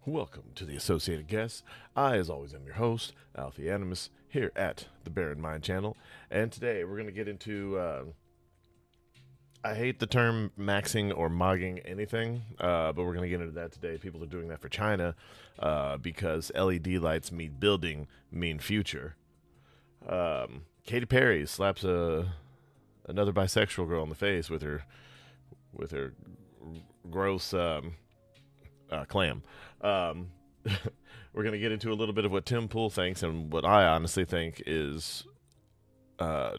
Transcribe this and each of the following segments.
Welcome to the Associated Guests. I, as always, am your host, Alfie Animus, here at the Bear in Mind channel. And today we're going to get into, I hate the term maxing or mogging anything, but we're going to get into that today. People are doing that for China because LED lights mean building, mean future. Katy Perry slaps another bisexual girl in the face with her gross clam. We're going to get into a little bit of what Tim Pool thinks and what I honestly think is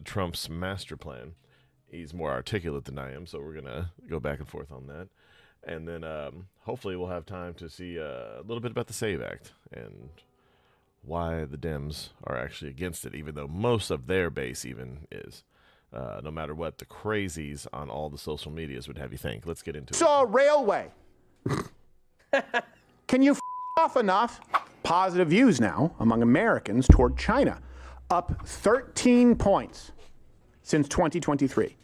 Trump's master plan. He's more articulate than I am, so we're going to go back and forth on that. And then hopefully we'll have time to see a little bit about the SAVE Act and why the Dems are actually against it, even though most of their base even is. No matter what the crazies on all the social medias would have you think. Let's get into it. Saw a railway. Can you off enough? Positive views now among Americans toward China, up 13 points since 2023.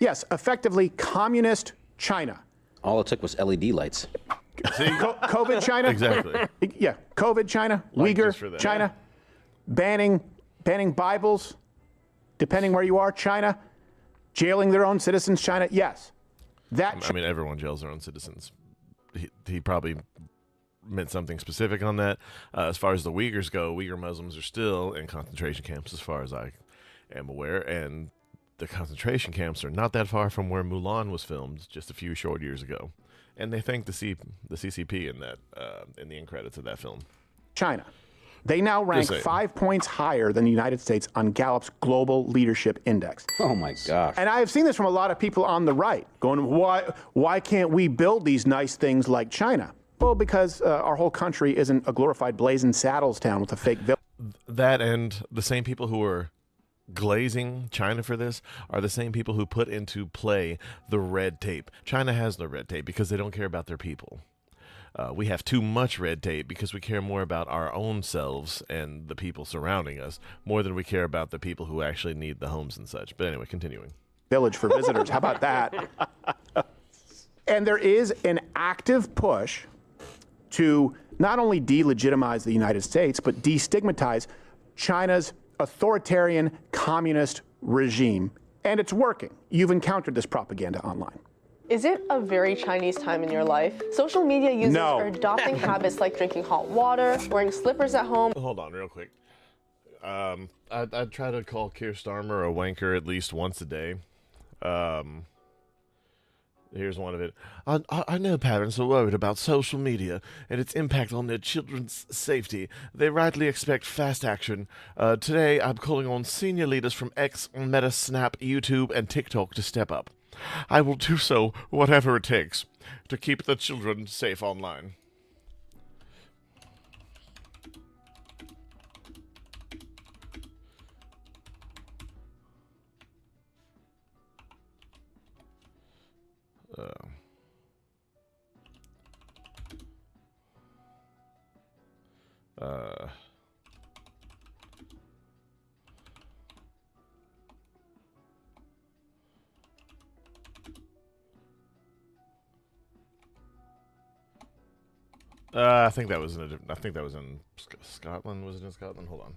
Yes, effectively communist China. All it took was LED lights. See? COVID China? Exactly. Yeah, COVID China, Like just for Uyghur that. China, banning Bibles, depending where you are, China, jailing their own citizens, China. Yes, that. I mean, everyone jails their own citizens. He probably meant something specific on that. As far as the Uyghurs go, Uyghur Muslims are still in concentration camps, as far as I am aware, and the concentration camps are not that far from where Mulan was filmed just a few short years ago. And they thank the CCP in that in the end credits of that film. China. They now rank saying. 5 points higher than the United States on Gallup's Global Leadership Index. Oh my gosh. And I have seen this from a lot of people on the right, going, why can't we build these nice things like China? Well, because our whole country isn't a glorified blazing saddles town with a fake village. That and the same people who are glazing China for this are the same people who put into play the red tape. China has no red tape because they don't care about their people. We have too much red tape because we care more about our own selves and the people surrounding us more than we care about the people who actually need the homes and such. But anyway, continuing. Village for visitors. How about that? And there is an active push to not only delegitimize the United States, but destigmatize China's authoritarian communist regime. And it's working. You've encountered this propaganda online. Is it a very Chinese time in your life? Social media users No. are adopting habits like drinking hot water, wearing slippers at home. Hold on real quick. I'd try to call Keir Starmer a wanker at least once a day. Here's one of it. I know parents are worried about social media and its impact on their children's safety. They rightly expect fast action. Today, I'm calling on senior leaders from X, Meta, Snap, YouTube, and TikTok to step up. I will do so, whatever it takes, to keep the children safe online. I think that was in Scotland. Was it in Scotland? Hold on.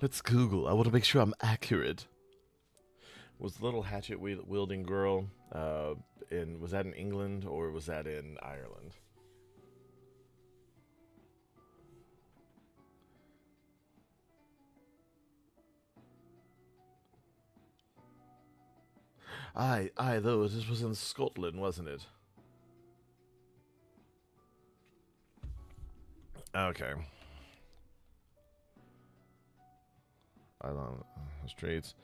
Let's Google. I want to make sure I'm accurate. Was the little hatchet wielding girl was that in England or was that in Ireland? Aye, though this was in Scotland, wasn't it? Okay. Island streets.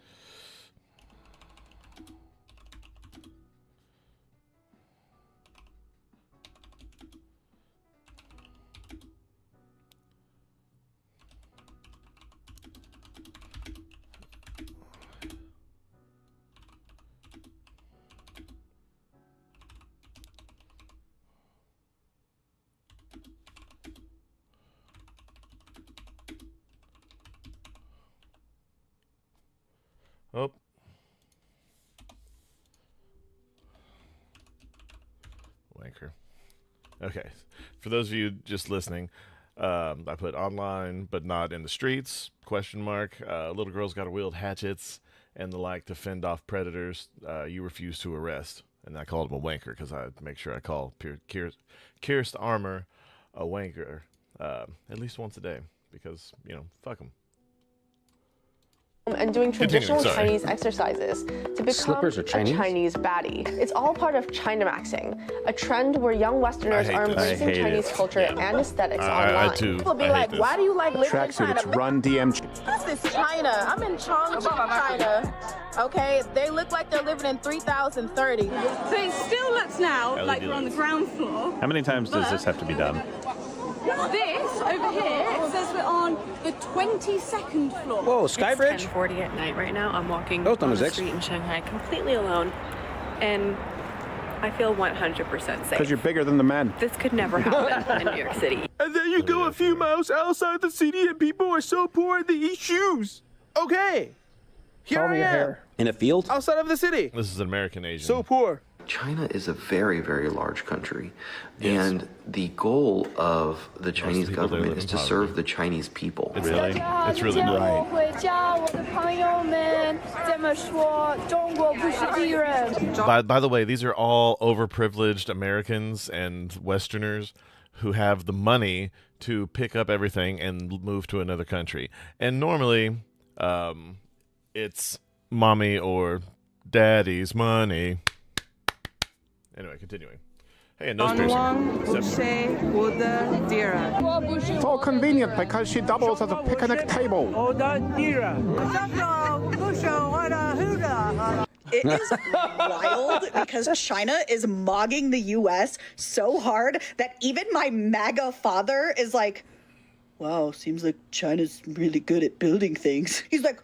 Oh. Wanker. Okay. For those of you just listening, I put online but not in the streets, question mark. Little girls got to wield hatchets and the like to fend off predators you refuse to arrest. And I called him a wanker because I make sure I call Kirst Armour a wanker at least once a day because, you know, fuck them. And doing traditional Chinese exercises to become a Chinese baddie. It's all part of Chinamaxxing, a trend where young Westerners are embracing Chinese culture and aesthetics online. People be like, why do you like living in China? It's Run DM. This is China. I'm in Chongqing, China. Okay, they look like they're living in 3030. So it still looks now like we're on the ground floor. How many times does this have to be done? This over here, it says we're on the 22nd floor. Whoa, Skybridge? It's 10:40 at night right now. I'm walking on the street in Shanghai completely alone, and I feel 100% safe. Because you're bigger than the men. This could never happen in New York City. And then you go a few miles outside the city and people are so poor they eat shoes. Okay. Here I am. In a field? Outside of the city. This is an American Asian. So poor. China is a very, very large country, and the goal of the Chinese government is to serve the Chinese people. It's really right. By the way, these are all overprivileged Americans and Westerners who have the money to pick up everything and move to another country. And normally, it's mommy or daddy's money. Anyway, continuing. Hey, a nose piercing. It's all convenient because she doubles as a picnic table. It is wild because China is mogging the U.S. so hard that even my MAGA father is like, wow, seems like China's really good at building things. He's like,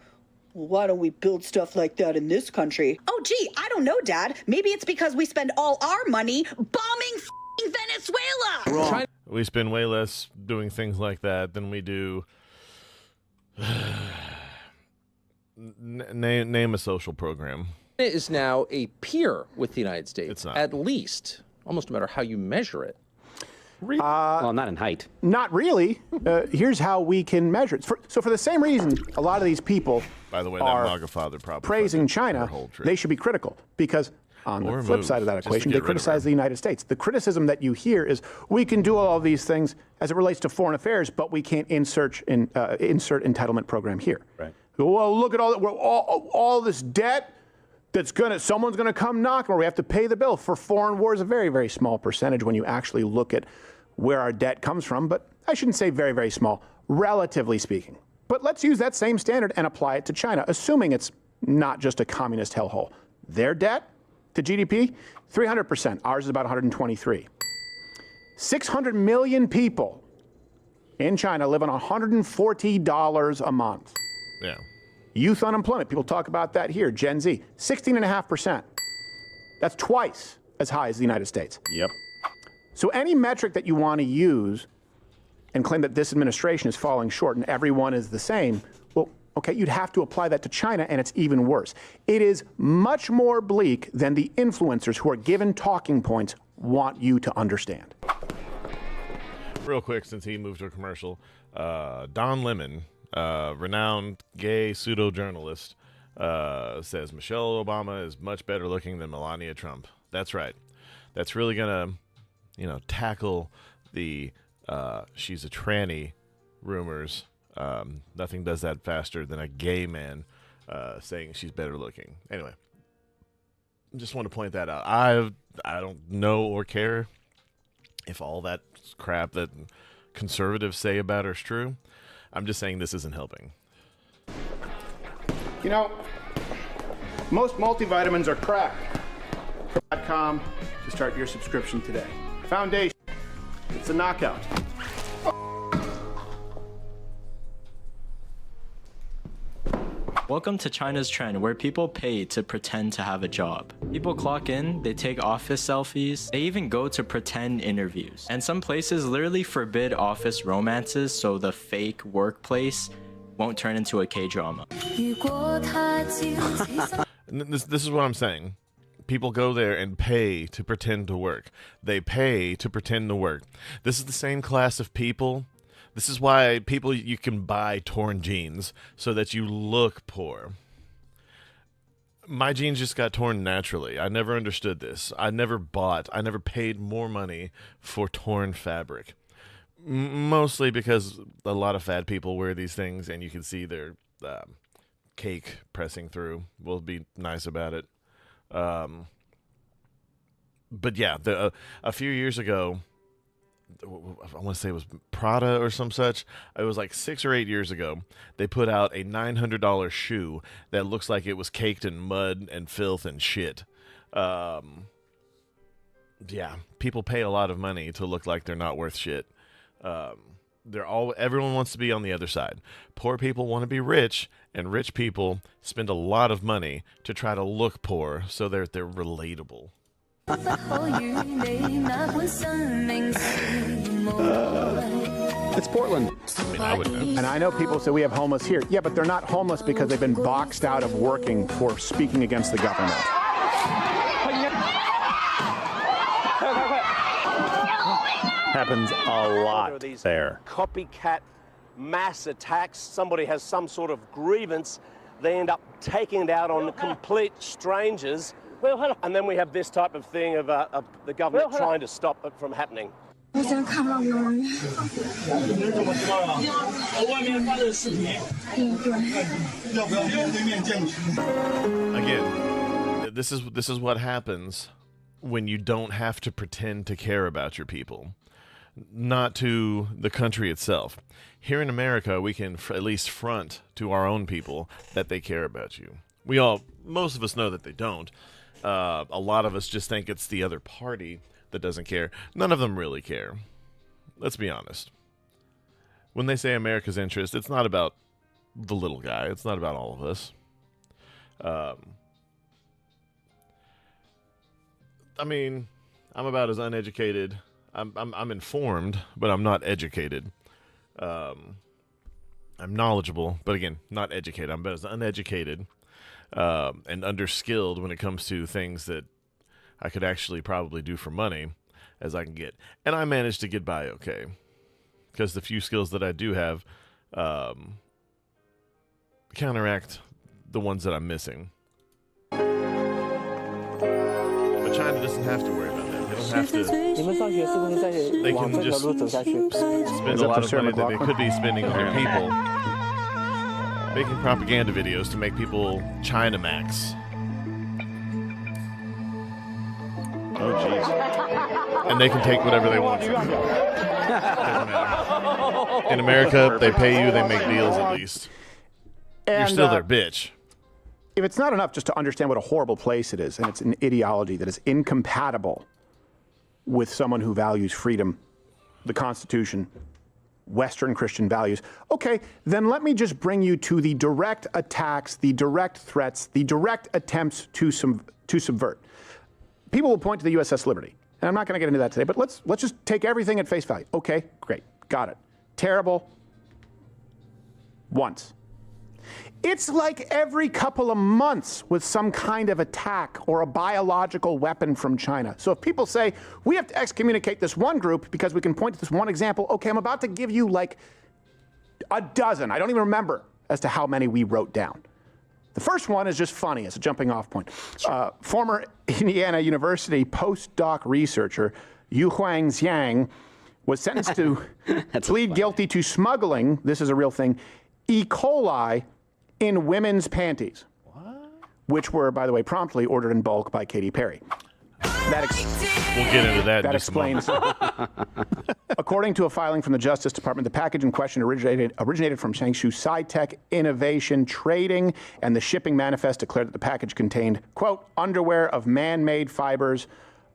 well, why don't we build stuff like that in this country? Oh, gee, I don't know, Dad. Maybe it's because we spend all our money bombing Venezuela. Wrong. We spend way less doing things like that than we do. Name a social program. It is now a peer with the United States. It's not. At least, almost no matter how you measure it. Well, not in height. Not really. Here's how we can measure it. So for the same reason, a lot of these people By the way, that are MAGA father probably praising China. They should be critical because on the flip side of that equation, they criticize the United States. The criticism that you hear is we can do all of these things as it relates to foreign affairs, but we can't insert entitlement program here. Right. Well, look at all this debt. Someone's gonna come knock, or we have to pay the bill for foreign wars. A very, very small percentage when you actually look at where our debt comes from, but I shouldn't say very, very small, relatively speaking. But let's use that same standard and apply it to China, assuming it's not just a communist hellhole. Their debt to GDP, 300%. Ours is about 123. 600 million people in China live on $140 a month. Yeah. Youth unemployment, people talk about that here, Gen Z, 16.5%. That's twice as high as the United States. Yep. So any metric that you want to use and claim that this administration is falling short and everyone is the same, well, okay, you'd have to apply that to China, and it's even worse. It is much more bleak than the influencers who are given talking points want you to understand. Real quick, since he moved to a commercial, Don Lemon, renowned gay pseudo-journalist, says Michelle Obama is much better looking than Melania Trump. That's right. That's really going to, tackle the she's a tranny rumors. Nothing does that faster than a gay man saying she's better looking. Anyway, just want to point that out. I don't know or care if all that crap that conservatives say about her is true. I'm just saying this isn't helping. Most multivitamins are crack. .com to start your subscription today. Foundation, it's a knockout. Welcome to China's trend, where people pay to pretend to have a job. People clock in, they take office selfies, they even go to pretend interviews. And some places literally forbid office romances so the fake workplace won't turn into a K-drama. This is what I'm saying. People go there and pay to pretend to work. They pay to pretend to work. This is the same class of people. This is why you can buy torn jeans so that you look poor. My jeans just got torn naturally. I never understood this. I never paid more money for torn fabric. Mostly because a lot of fat people wear these things and you can see their cake pressing through. We'll be nice about it. But yeah, a few years ago, I want to say it was Prada or some such. It was like 6 or 8 years ago. They put out a $900 shoe that looks like it was caked in mud and filth and shit. Yeah, people pay a lot of money to look like they're not worth shit. Everyone wants to be on the other side. Poor people want to be rich, and rich people spend a lot of money to try to look poor so they're relatable. It's Portland. I would know. And I know people say we have homeless here. Yeah, but they're not homeless because they've been boxed out of working for speaking against the government. Happens a lot there. Copycat mass attacks. Somebody has some sort of grievance. They end up taking it out on complete strangers. And then we have this type of thing of the government trying to stop it from happening. Again, this is what happens when you don't have to pretend to care about your people. Not to the country itself. Here in America, we can at least front to our own people that they care about you. Most of us know that they don't. A lot of us just think it's the other party that doesn't care. None of them really care. Let's be honest. When they say America's interest, it's not about the little guy. It's not about all of us. I mean, I'm about as uneducated. I'm informed, but I'm not educated. I'm knowledgeable, but again, not educated. I'm about as uneducated and underskilled when it comes to things that I could actually probably do for money as I can get. And I managed to get by okay. Because the few skills that I do have counteract the ones that I'm missing. But China doesn't have to worry about that. They don't have to. They can just spend a lot of money that they could be spending on their people making propaganda videos to make people Chinamaxx. Oh, jeez. And they can take whatever they want from you. In America, they pay you, they make deals at least. You're still their bitch. If it's not enough just to understand what a horrible place it is, and it's an ideology that is incompatible with someone who values freedom, the Constitution, Western Christian values, okay, then let me just bring you to the direct attacks, the direct threats, the direct attempts to subvert. People will point to the USS Liberty, and I'm not going to get into that today, but let's just take everything at face value. Okay, great, got it. Terrible. Once. It's like every couple of months with some kind of attack or a biological weapon from China. So if people say, we have to excommunicate this one group because we can point to this one example, okay, I'm about to give you like a dozen. I don't even remember as to how many we wrote down. The first one is just funny as a jumping off point. Former Indiana University postdoc researcher Yu Huang Xiang was sentenced to plead guilty to smuggling, this is a real thing, E. coli in women's panties, which were, by the way, promptly ordered in bulk by Katy Perry. We'll get into that in just explains. According to a filing from the Justice Department, the package in question originated from Changshu Sci-Tech Innovation Trading, and the shipping manifest declared that the package contained, quote, underwear of man-made fibers,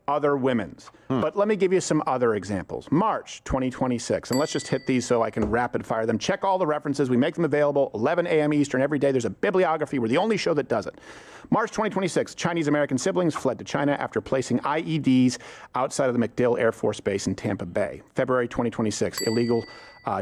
other women's. But let me give you some other examples. March 2026, and let's just hit these so I can rapid fire them. Check all the references. We make them available 11 a.m. Eastern every day. There's a bibliography. We're the only show that does it. March 2026, Chinese-American siblings fled to China after placing IEDs outside of the MacDill Air Force Base in Tampa Bay. February 2026, illegal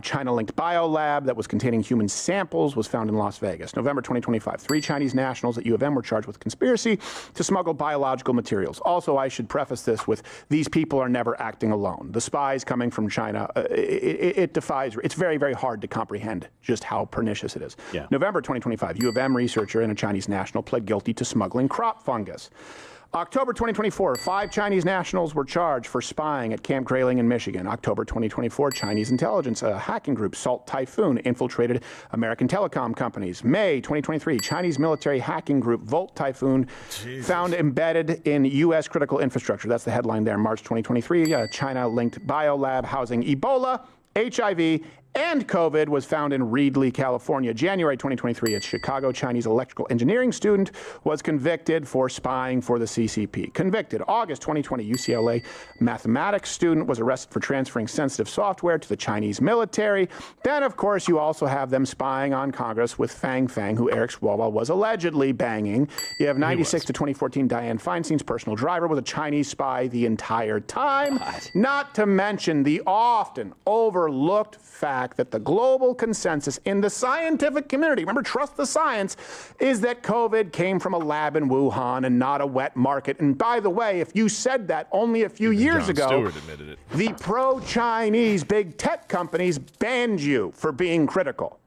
China-linked biolab that was containing human samples was found in Las Vegas. November 2025, 3 Chinese nationals at U of M were charged with conspiracy to smuggle biological materials. Also, I should preface this with, these people are never acting alone. The spies coming from China, it's very, very hard to comprehend just how pernicious it is. Yeah. November 2025, U of M researcher and a Chinese national pled guilty to smuggling crop fungus. October 2024, 5 Chinese nationals were charged for spying at Camp Grayling in Michigan. October 2024, Chinese intelligence hacking group Salt Typhoon infiltrated American telecom companies. May 2023, Chinese military hacking group Volt Typhoon found embedded in U.S. critical infrastructure. That's the headline there. March 2023, China-linked biolab housing Ebola, HIV, and COVID was found in Reedley, California. January 2023, a Chicago Chinese electrical engineering student was convicted for spying for the CCP. Convicted. August 2020, UCLA mathematics student was arrested for transferring sensitive software to the Chinese military. Then, of course, you also have them spying on Congress with Fang Fang, who Eric Swalwell was allegedly banging. You have 96 to 2014, Dianne Feinstein's personal driver was a Chinese spy the entire time. Not to mention the often overlooked fact that the global consensus in the scientific community, remember, trust the science, is that COVID came from a lab in Wuhan and not a wet market. And by the way, if you said that only a few years ago, Stewart admitted it. The pro-Chinese big tech companies banned you for being critical.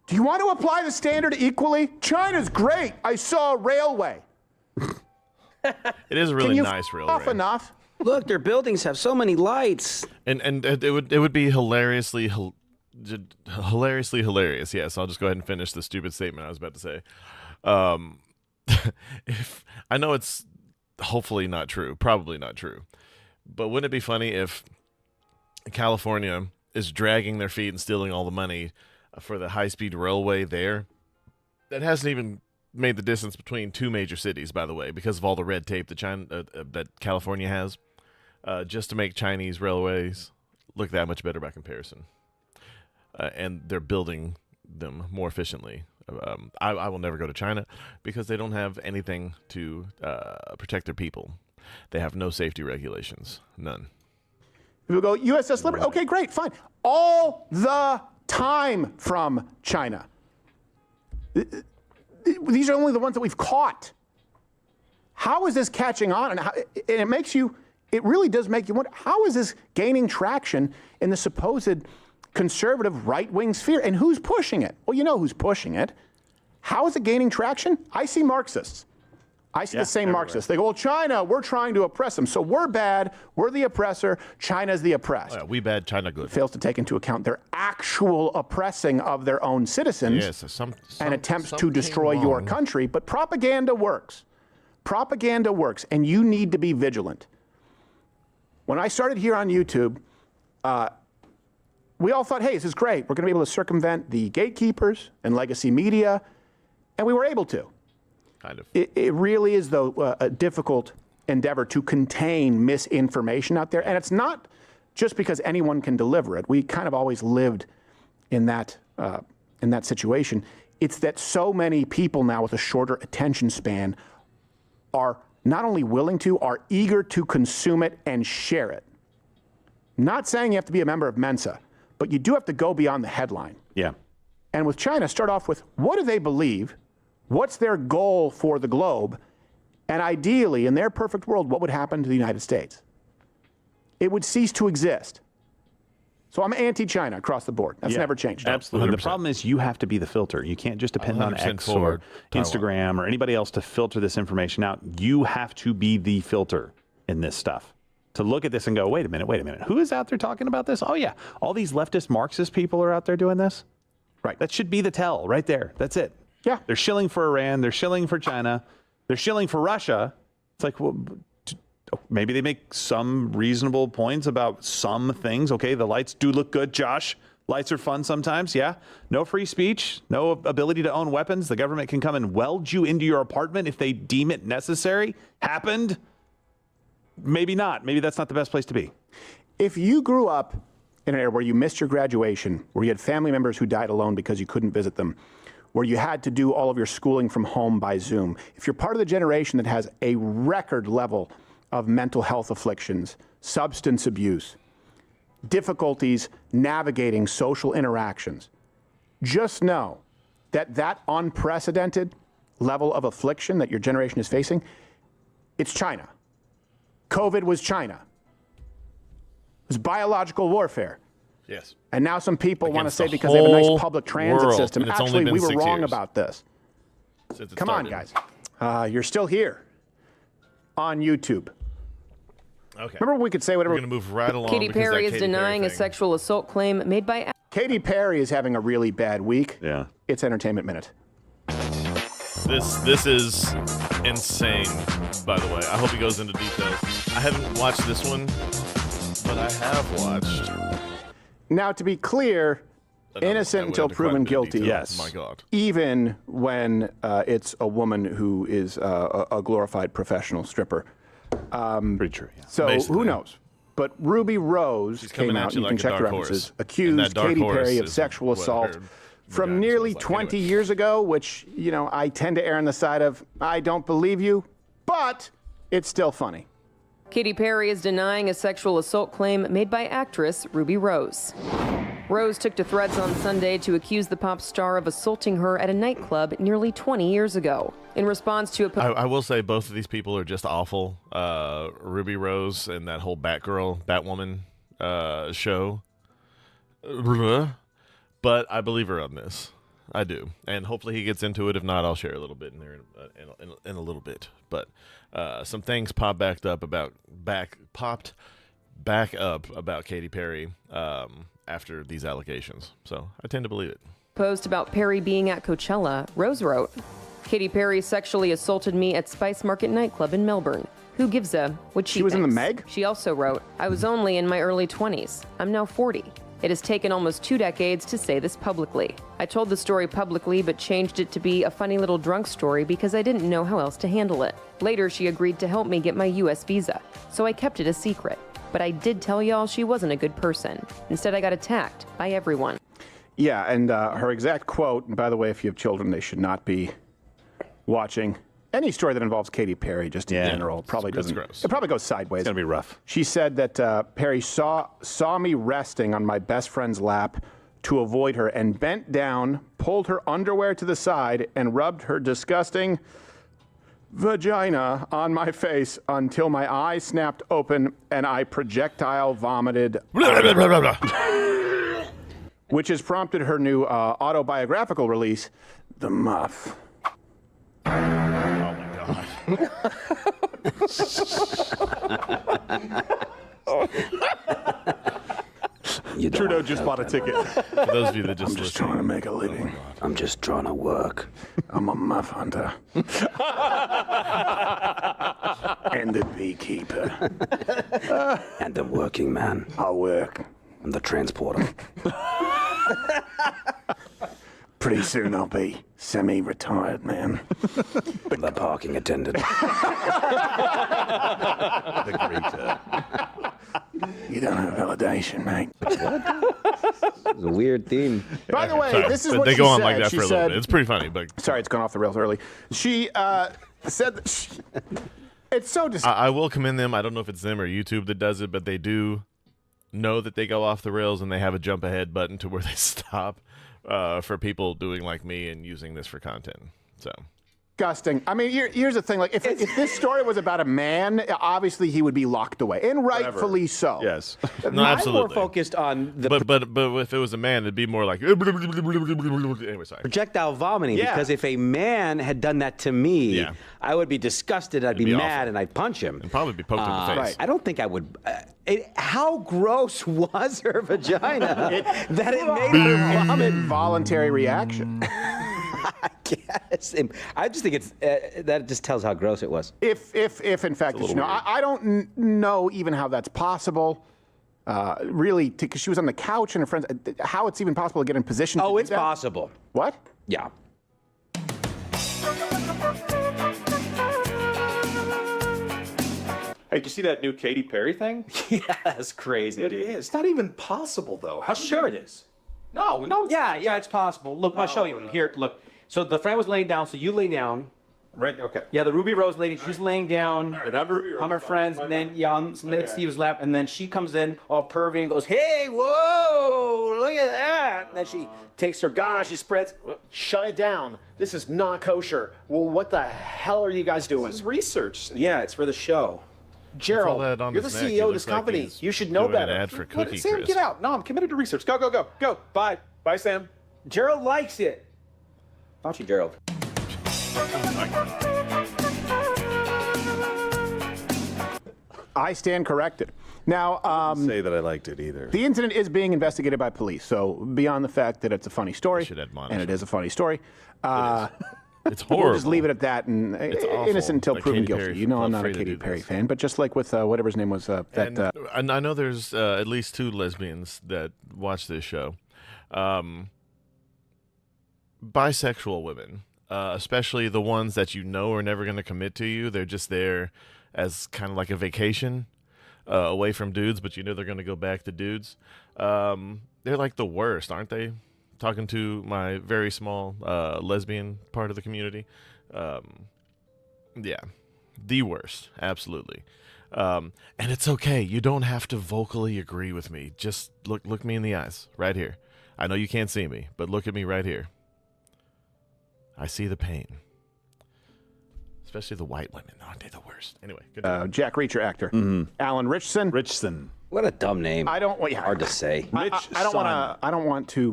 Do you want to apply the standard equally? China's great. I saw a railway. It is a really nice railway. Off enough. Look, their buildings have so many lights. And it would be hilariously hilarious. Yes, I'll just go ahead and finish the stupid statement I was about to say. If I know it's hopefully not true, probably not true, but wouldn't it be funny if California is dragging their feet and stealing all the money for the high-speed railway there? That hasn't even made the distance between 2 major cities, by the way, because of all the red tape that California has, just to make Chinese railways look that much better by comparison. And they're building them more efficiently. I will never go to China because they don't have anything to protect their people. They have no safety regulations, none. People go, USS Liberty, okay, great, fine. All the time from China. These are only the ones that we've caught. How is this catching on? And it really does make you wonder, how is this gaining traction in the supposed conservative right-wing sphere? And who's pushing it? Well, you know who's pushing it. How is it gaining traction? I see Marxists. I see the same Marxists. They go, well, China, we're trying to oppress them. So we're bad, we're the oppressor, China's the oppressed. Oh, yeah, we bad, China good. Fails to take into account their actual oppressing of their own citizens and attempts to destroy your country. But propaganda works. Propaganda works, and you need to be vigilant. When I started here on YouTube, we all thought, hey, this is great. We're going to be able to circumvent the gatekeepers and legacy media, and we were able to. Kind of. It really is, though, a difficult endeavor to contain misinformation out there. And it's not just because anyone can deliver it. We kind of always lived in that situation. It's that so many people now with a shorter attention span are not only willing to, are eager to consume it and share it. Not saying you have to be a member of Mensa, but you do have to go beyond the headline. Yeah. And with China, start off with, what do they believe? What's their goal for the globe? And ideally, in their perfect world, what would happen to the United States? It would cease to exist. So I'm anti-China across the board. That's never changed. Absolutely. 100%. The problem is you have to be the filter. You can't just depend on X or Instagram or anybody else to filter this information out. You have to be the filter in this stuff. To look at this and go, wait a minute. Who is out there talking about this? Oh, yeah. All these leftist Marxist people are out there doing this? Right. That should be the tell right there. That's it. Yeah. They're shilling for Iran. They're shilling for China. They're shilling for Russia. It's like, well, maybe they make some reasonable points about some things. Okay, the lights do look good, Josh. Lights are fun sometimes, yeah. No free speech, no ability to own weapons. The government can come and weld you into your apartment if they deem it necessary. Happened? Maybe not. Maybe that's not the best place to be. If you grew up in an area where you missed your graduation, where you had family members who died alone because you couldn't visit them, where you had to do all of your schooling from home by Zoom, if you're part of the generation that has a record level of mental health afflictions, substance abuse, difficulties navigating social interactions, just know that that unprecedented level of affliction that your generation is facing, it's China. COVID was China. It was biological warfare. Yes. And now some people want to say because they have a nice public transit system. and it's Actually, only been we were 6 wrong years about this. since it Come on, started. guys. You're still here on YouTube. Okay. Remember we could say whatever. We're going to move right along. Katy because that Perry is Katy denying Perry a thing. sexual assault claim made by... Katy Perry is having a really bad week. Yeah. It's Entertainment Minute. This is insane, by the way. I hope he goes into details. I haven't watched this one, but I have watched. Now, to be clear, innocent until proven guilty. Yes. My God. Even when it's a woman who is a glorified professional stripper. Pretty true. Yeah. So Basically. who knows? But Ruby Rose coming came at out, you you like can a check the dark references, horse. And accused that dark Katy horse Perry of is sexual what assault her from vagina nearly smells like. 20 Anyway. years ago, which, you know, I tend to err on the side of, I don't believe you, but it's still funny. Katy Perry is denying a sexual assault claim made by actress Ruby Rose. Rose took to threads on Sunday to accuse the pop star of assaulting her at a nightclub nearly 20 years ago. In response to a... I will say both of these people are just awful. Ruby Rose and that whole Batwoman show. But I believe her on this. I do. And hopefully he gets into it. If not, I'll share a little bit in there in a little bit. But some things popped back up about Katy Perry after these allegations. So I tend to believe it. Post about Perry being at Coachella, Rose wrote, Katy Perry sexually assaulted me at Spice Market nightclub in Melbourne. Who gives a what she was in the thinks. Meg? She also wrote, I was only in my early 20s. I'm now 40. It has taken almost 2 decades to say this publicly. I told the story publicly but changed it to be a funny little drunk story because I didn't know how else to handle it. Later, she agreed to help me get my US visa, so I kept it a secret. But I did tell y'all she wasn't a good person. Instead, I got attacked by everyone. Yeah, and her exact quote, and by the way, if you have children, they should not be watching any story that involves Katy Perry, just in general. Probably It's doesn't. gross. It probably goes sideways. It's going to be rough. She said that Perry saw me resting on my best friend's lap to avoid her and bent down, pulled her underwear to the side, and rubbed her disgusting vagina on my face until my eyes snapped open and I projectile vomited. Which has prompted her new autobiographical release, The Muff. Oh my God. Trudeau just bought a ticket. For those of you that just I'm just trying to make a living. I'm just trying to work. I'm a muff hunter. And a beekeeper. And a working man. I'll work. I'm the transporter. Pretty soon I'll be semi-retired, man. The parking attendant. The greater. You don't have validation, mate. It's a weird theme. By the way, Sorry, this is but what they she go on said. like that She for a little said- bit. It's pretty funny, but Sorry, it's gone off the rails early. She said that it's so I will commend them. I don't know if it's them or YouTube that does it, but they do know that they go off the rails and they have a jump ahead button to where they stop for people doing like me and using this for content. So disgusting. I mean, here's the thing. Like, if this story was about a man, obviously he would be locked away, and rightfully so. Yes. No, I'm absolutely. more focused on the But if it was a man, it'd be more like anyway. Sorry. projectile vomiting, Yeah. because if a man had done that to me, Yeah. I would be disgusted, I'd be be mad, awful. and I'd punch him. And probably be poked in the face. Right. I don't think I would. How gross was her vagina that it made her vomit? Voluntary reaction. I guess. I just think it's that just tells how gross it was. If in fact, you know, I don't know even how that's possible. Really, because she was on the couch and her friends. How it's even possible to get in position? Oh, to do it's that? possible. What? Yeah. Hey, did you see that new Katy Perry thing? Yeah, that's crazy. It is. It's not even possible, though. How sure it is? No. Yeah, it's possible. Look, I'll show you. Here, look. So the friend was laying down, so you lay down, Right. Okay. Yeah, the Ruby Rose lady, she's laying down on her friends, and then on Steve's lap, and then she comes in all pervy and goes, "Hey, whoa, look at that!" And then she takes her gun, she spreads. Shut it down. This is not kosher. Well, what the hell are you guys doing? This is research. Yeah, it's for the show. Gerald, you're the CEO of this company. You should know better. An ad for Cookie Sam, Crisp. get out. No, I'm committed to research. Go, go, go, go. Bye. Bye, Sam. Gerald likes it. Don't you, Gerald? I stand corrected. Now, say that I liked it either. The incident is being investigated by police. So beyond the fact that it's a funny story, and it is a funny story, it's horrible. We'll just leave it at that, and innocent until Like proven Katy guilty. Perry You know, I'm not a afraid to Katy do Perry this. fan, but just like with whatever his name was, And I know there's at least 2 lesbians that watch this show. Bisexual women, especially the ones that you know are never going to commit to you. They're just there as kind of like a vacation away from dudes, but you know they're going to go back to dudes. They're like the worst, aren't they? Talking to my very small lesbian part of the community. Yeah, the worst, absolutely. And it's okay. You don't have to vocally agree with me. Just look me in the eyes right here. I know you can't see me, but look at me right here. I see the pain. Especially the white women. Aren't they the worst? Anyway. Good Jack Reacher actor. Alan Richson. What a dumb name. I don't. Yeah, hard to say. I don't want to. I don't want to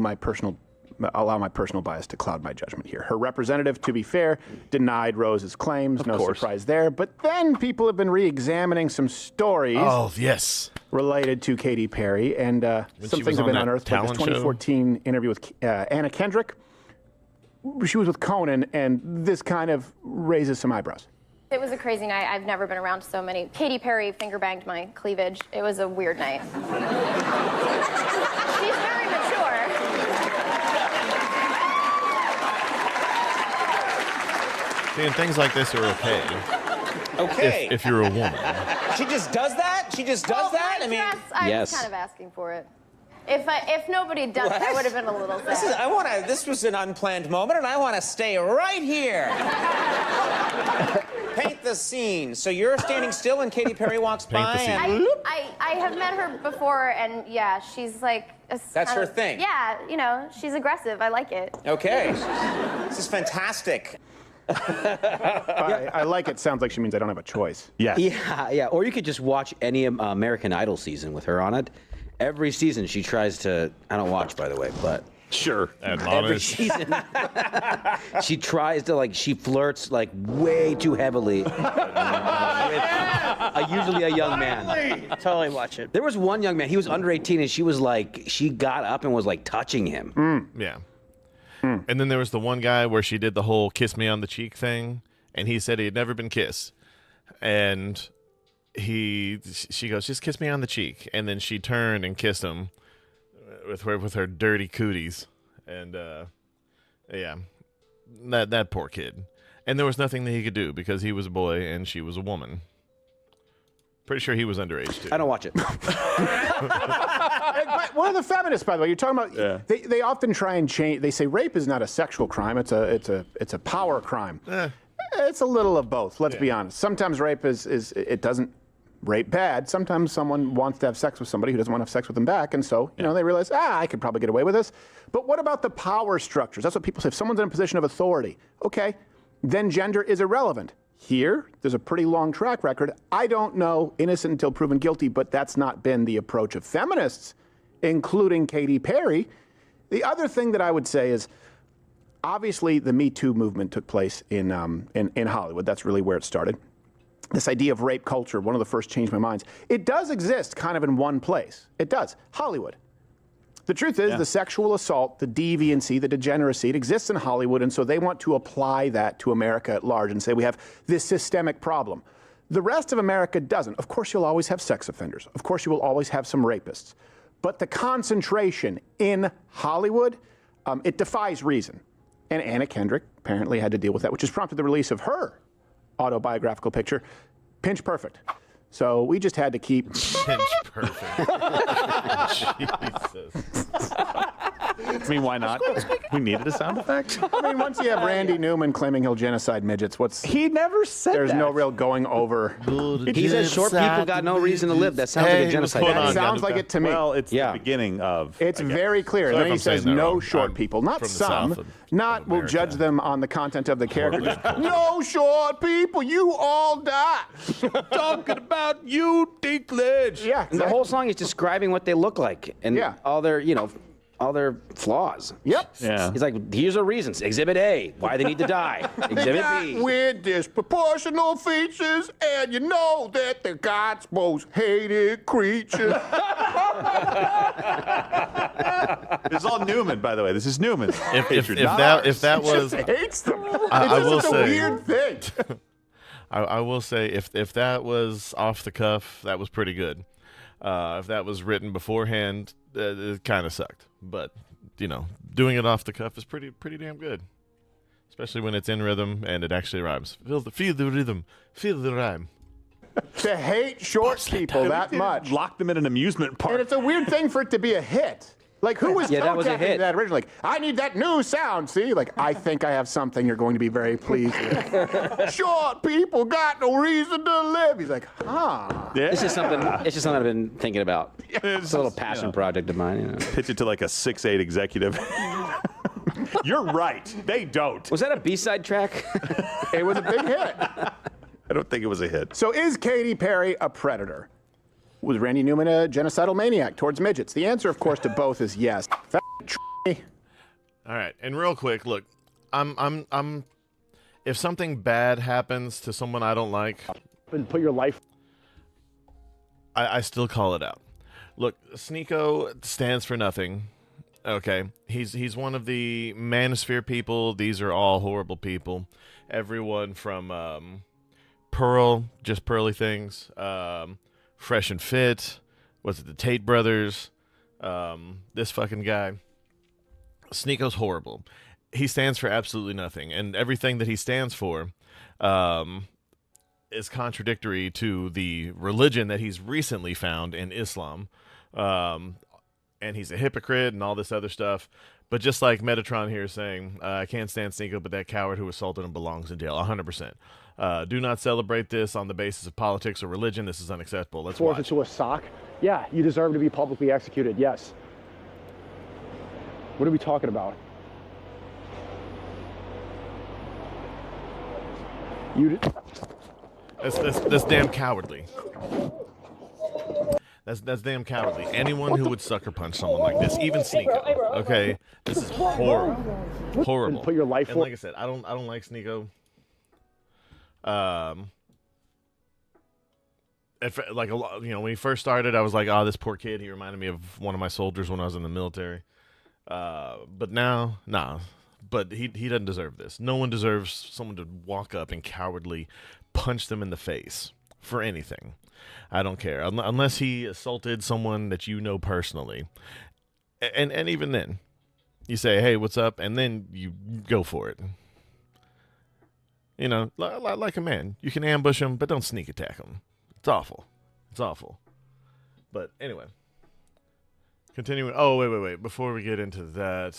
allow my personal bias to cloud my judgment here. Her representative, to be fair, denied Rose's claims. No surprise there. But then people have been re-examining some stories. Oh yes. Related to Katy Perry, and some things have been unearthed. Like this 2014 interview with Anna Kendrick. She was with Conan, and this kind of raises some eyebrows. It was a crazy night. I've never been around so many. Katy Perry finger banged my cleavage. It was a weird night. She's very mature. See, and things like this are okay. Okay. If you're a woman. She just does that? She just does that? I mean, I was kind of asking for it. If nobody had done it, I would have been a little sad. This was an unplanned moment, and I want to stay right here. Paint the scene. So you're standing still, and Katy Perry walks by, and I have met her before, and yeah, she's like. That's her thing. Yeah, you know, she's aggressive. I like it. Okay. This is fantastic. I like it. Sounds like she means I don't have a choice. Yeah. Yeah. Or you could just watch any American Idol season with her on it. Every season she tries to. I don't watch, by the way, but sure. Every season she tries to she flirts way too heavily. Usually a young man. Totally watch it. There was one young man. He was under 18, and she got up and was touching him. Yeah. And then there was the one guy where she did the whole kiss me on the cheek thing, and he said he had never been kissed. And she goes, just kiss me on the cheek. And then she turned and kissed him with her dirty cooties. And yeah, that poor kid. And there was nothing that he could do because he was a boy and she was a woman. Pretty sure he was underage too. I don't watch it. One of the feminists, by the way, you're talking about. They often try and change. They say rape is not a sexual crime; it's a power crime. It's a little of both. Let's be honest. Sometimes rape is it doesn't rape bad. Sometimes someone wants to have sex with somebody who doesn't want to have sex with them back, and so they realize I could probably get away with this. But what about the power structures? That's what people say. If someone's in a position of authority, okay, then gender is irrelevant. Here, there's a pretty long track record. I don't know, innocent until proven guilty, but that's not been the approach of feminists, including Katy Perry. The other thing that I would say is, obviously, the Me Too movement took place in Hollywood. That's really where it started. This idea of rape culture, one of the first changed my minds. It does exist kind of in one place. It does. Hollywood. The truth is, the sexual assault, the deviancy, the degeneracy, it exists in Hollywood, and so they want to apply that to America at large and say we have this systemic problem. The rest of America doesn't. Of course, you'll always have sex offenders. Of course, you will always have some rapists. But the concentration in Hollywood, it defies reason. And Anna Kendrick apparently had to deal with that, which has prompted the release of her autobiographical picture, Pinch Perfect. So we just had to keep... Pinch Perfect. Jesus. I mean, why not? We needed a sound effect. I mean, once you have Randy Newman claiming he'll genocide midgets, He never said there's that. no real going over. He says short people got no reason to live. That sounds like a genocide. That sounds like it to me. Well, it's the beginning of. It's very clear. Sorry Then he if I'm saying says that no wrong. short I'm people, not from the some, South of not we'll judge them on the content of the character. No short people, you all die. Talking about you, Dinklage. Yeah, And the whole song is describing what they look like and all their, all their flaws. Yep. Yeah. He's like, here's the reasons. Exhibit A, why they need to die. They Exhibit got B. weird disproportional features, and you know that they're God's most hated creature. This is all Newman, by the way. This is Newman. If that was, He just hates them. I It's will just a say- weird thing. I will say if that was off the cuff, that was pretty good. If that was written beforehand, it kind of sucked. But doing it off the cuff is pretty damn good, especially when it's in rhythm and it actually rhymes. Feel the rhythm, feel the rhyme. To hate short people that much. Lock them in an amusement park. And it's a weird thing for it to be a hit. Like, who was that was a hit. that originally? Like, I need that new sound, see? Like, I think I have something you're going to be very pleased with. Short people got no reason to live. He's like, huh. Yeah. It's just something I've been thinking about. It's a little passion project of mine. Pitch it to like a 6'8" executive. You're right. They don't. Was that a B-side track? It was a big hit. I don't think it was a hit. So is Katy Perry a predator? Was Randy Newman a genocidal maniac towards midgets? The answer, of course, to both is yes. All right, and real quick, look, I'm. If something bad happens to someone I don't like, And put your life. I still call it out. Look, Sneeko stands for nothing. Okay, he's one of the Manosphere people. These are all horrible people. Everyone from Pearl, just pearly things. Fresh and Fit. Was it the Tate brothers? This fucking guy. Sneeko's horrible. He stands for absolutely nothing, and everything that he stands for is contradictory to the religion that he's recently found in Islam. And he's a hypocrite and all this other stuff. But just like Metatron here is saying, I can't stand Sneeko, but that coward who assaulted him belongs in jail. 100%. Do not celebrate this on the basis of politics or religion. This is unacceptable. Let's watch. To a sock. Yeah, you deserve to be publicly executed. Yes. What are we talking about? That's damn cowardly. That's damn cowardly. Anyone who would sucker punch someone like this, even Sneeko, okay, this is horrible, horrible. And put your life. And like I said, I don't like Sneeko. Like a lot, when he first started, I was like, oh, this poor kid. He reminded me of one of my soldiers when I was in the military. But now, nah. But he doesn't deserve this. No one deserves someone to walk up and cowardly punch them in the face for anything. I don't care. Unless he assaulted someone that you know personally. And even then, you say, hey, what's up? And then you go for it. Like a man. You can ambush him, but don't sneak attack him. It's awful. It's awful. But anyway. Continuing. Oh, wait. Before we get into that,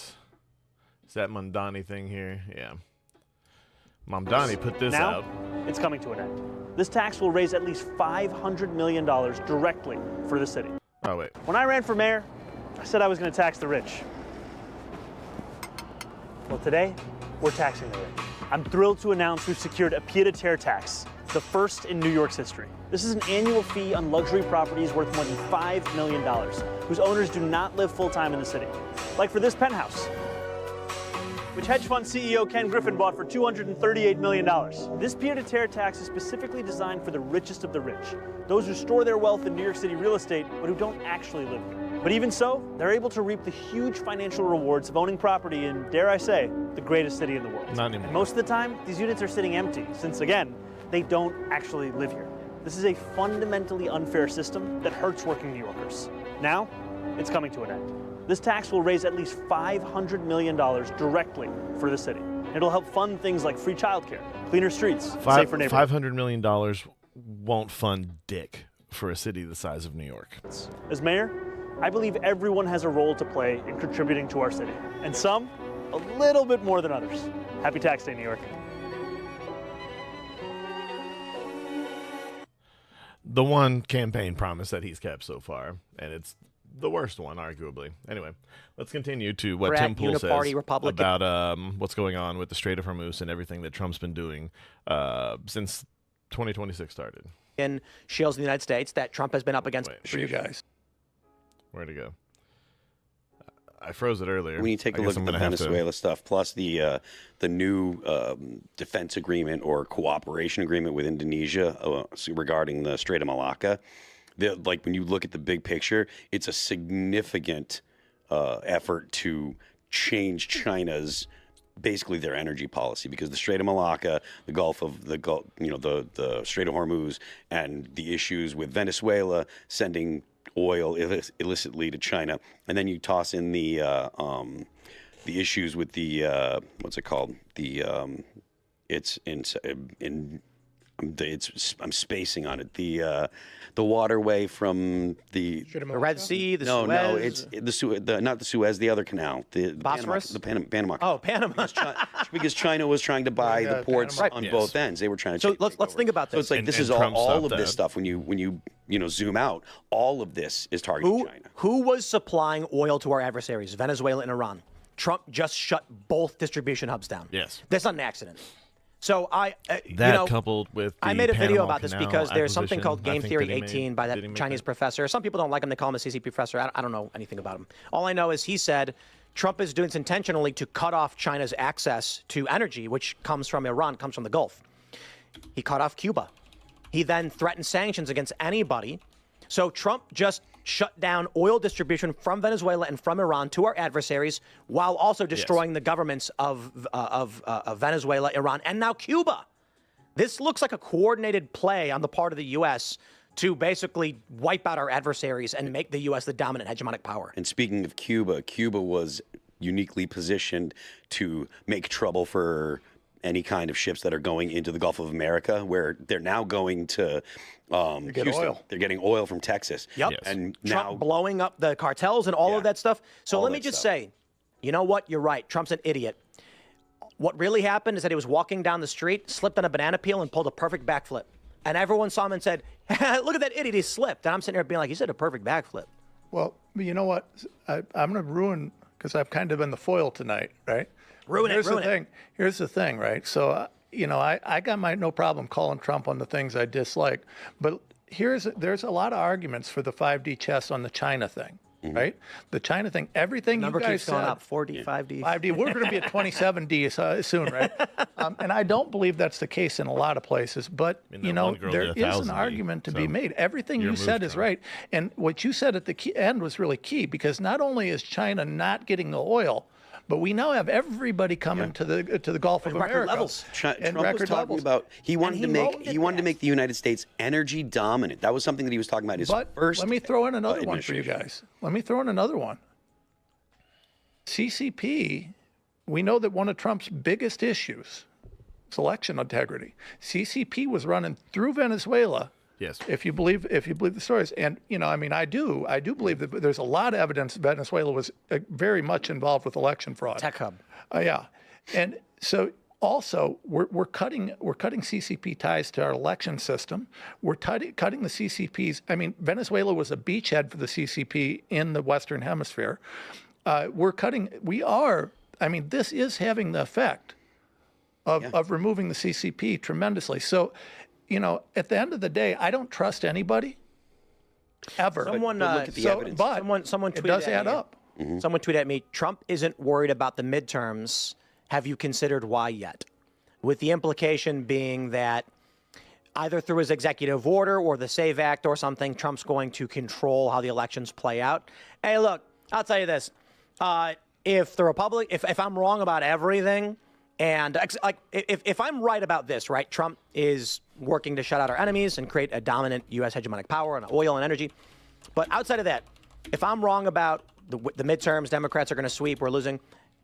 is that Mamdani thing here? Yeah. Mamdani put this out. It's coming to an end. This tax will raise at least $500 million directly for the city. Oh, wait. When I ran for mayor, I said I was going to tax the rich. Well, today, we're taxing the rich. I'm thrilled to announce we've secured a pied-à-terre tax, the first in New York's history. This is an annual fee on luxury properties worth more than $5 million, whose owners do not live full-time in the city. Like for this penthouse, which hedge fund CEO Ken Griffin bought for $238 million. This pied-à-terre tax is specifically designed for the richest of the rich, those who store their wealth in New York City real estate, but who don't actually live here. But even so, they're able to reap the huge financial rewards of owning property in, dare I say, the greatest city in the world. Not anymore. And most of the time, these units are sitting empty, since again, they don't actually live here. This is a fundamentally unfair system that hurts working New Yorkers. Now, it's coming to an end. This tax will raise at least $500 million directly for the city. It'll help fund things like free childcare, cleaner streets, safer neighborhoods. $500 million won't fund dick for a city the size of New York. As mayor, I believe everyone has a role to play in contributing to our city, and some a little bit more than others. Happy Tax Day, New York. The one campaign promise that he's kept so far, and it's the worst one, arguably. Anyway, let's continue to what Tim Pool says about what's going on with the Strait of Hormuz and everything that Trump's been doing since 2026 started. In shales in the United States that Trump has been up against. For you guys. Where'd it go? I froze it earlier. When you take a look at the Venezuela stuff, plus the new defense agreement or cooperation agreement with Indonesia regarding the Strait of Malacca, like when you look at the big picture, it's a significant effort to change China's basically their energy policy, because the Strait of Malacca, the Strait of Hormuz, and the issues with Venezuela sending oil illicitly to China, and then you toss in the issues with the what's it called? I'm spacing on it. The waterway from the Red Sea, the Suez. No, it's not the Suez, the other canal, the Bosphorus, the Panama. Oh, Panama. Because China was trying to buy the ports on both ends. They were trying to. So let's think about this. So it's like this is all of this stuff. When you zoom out, all of this is targeting China. Who was supplying oil to our adversaries, Venezuela and Iran? Trump just shut both distribution hubs down. Yes, that's not an accident. So coupled with I made a video Panama about this Canal because there's something called Game acquisition, Theory 18 by that Chinese professor. Some people don't like him. They call him a CCP professor. I don't know anything about him. All I know is he said Trump is doing this intentionally to cut off China's access to energy, which comes from Iran, comes from the Gulf. He cut off Cuba. He then threatened sanctions against anybody. So Trump just shut down oil distribution from Venezuela and from Iran to our adversaries, while also destroying the governments of Venezuela, Iran, and now Cuba. This looks like a coordinated play on the part of the U.S. to basically wipe out our adversaries and make the U.S. the dominant hegemonic power. And speaking of Cuba, Cuba was uniquely positioned to make trouble for any kind of ships that are going into the Gulf of America, where they're now going to Houston. Oil. They're getting oil from Texas. Yep. Yes. And Trump now blowing up the cartels and all of that stuff. So let me just say, you know what? You're right. Trump's an idiot. What really happened is that he was walking down the street, slipped on a banana peel, and pulled a perfect backflip. And everyone saw him and said, look at that idiot, he slipped. And I'm sitting there being like, he said a perfect backflip. Well, you know what? I'm going to ruin, because I've kind of been the foil tonight, right? Ruin it. Here's the thing, right? So, I got no problem calling Trump on the things I dislike. But there's a lot of arguments for the 5D chess on the China thing. Right? The China thing, everything number you guys keeps going said, up, 4D, 5D. 5D, we're going to be at 27D soon, right? And I don't believe that's the case in a lot of places, but, there is an argument to be made. Everything you said is right. And what you said at the end was really key, because not only is China not getting the oil, but we now have everybody coming to the Gulf of America. Record levels. Trump was talking about he wanted to make the United States energy dominant. That was something that he was talking about his first. Let me throw in another one for you guys. Let me throw in another one. CCP. We know that one of Trump's biggest issues is election integrity. CCP was running through Venezuela. Yes. If you believe the stories, and I do believe that there's a lot of evidence Venezuela was very much involved with election fraud. Tech hub. Yeah, and so also we're cutting CCP ties to our election system. We're cutting the CCP's. Venezuela was a beachhead for the CCP in the Western Hemisphere. This is having the effect of removing the CCP tremendously. So. At the end of the day, I don't trust anybody ever. Someone, look at the evidence. But someone tweeted it does add up. Mm-hmm. Someone tweeted at me, Trump isn't worried about the midterms. Have you considered why yet? With the implication being that either through his executive order or the SAVE Act or something, Trump's going to control how the elections play out. Hey, look, I'll tell you this. If I'm wrong about everything, and if I'm right about this, right, Trump is working to shut out our enemies and create a dominant U.S. hegemonic power on oil and energy. But outside of that, if I'm wrong about the midterms, Democrats are going to sweep, we're losing,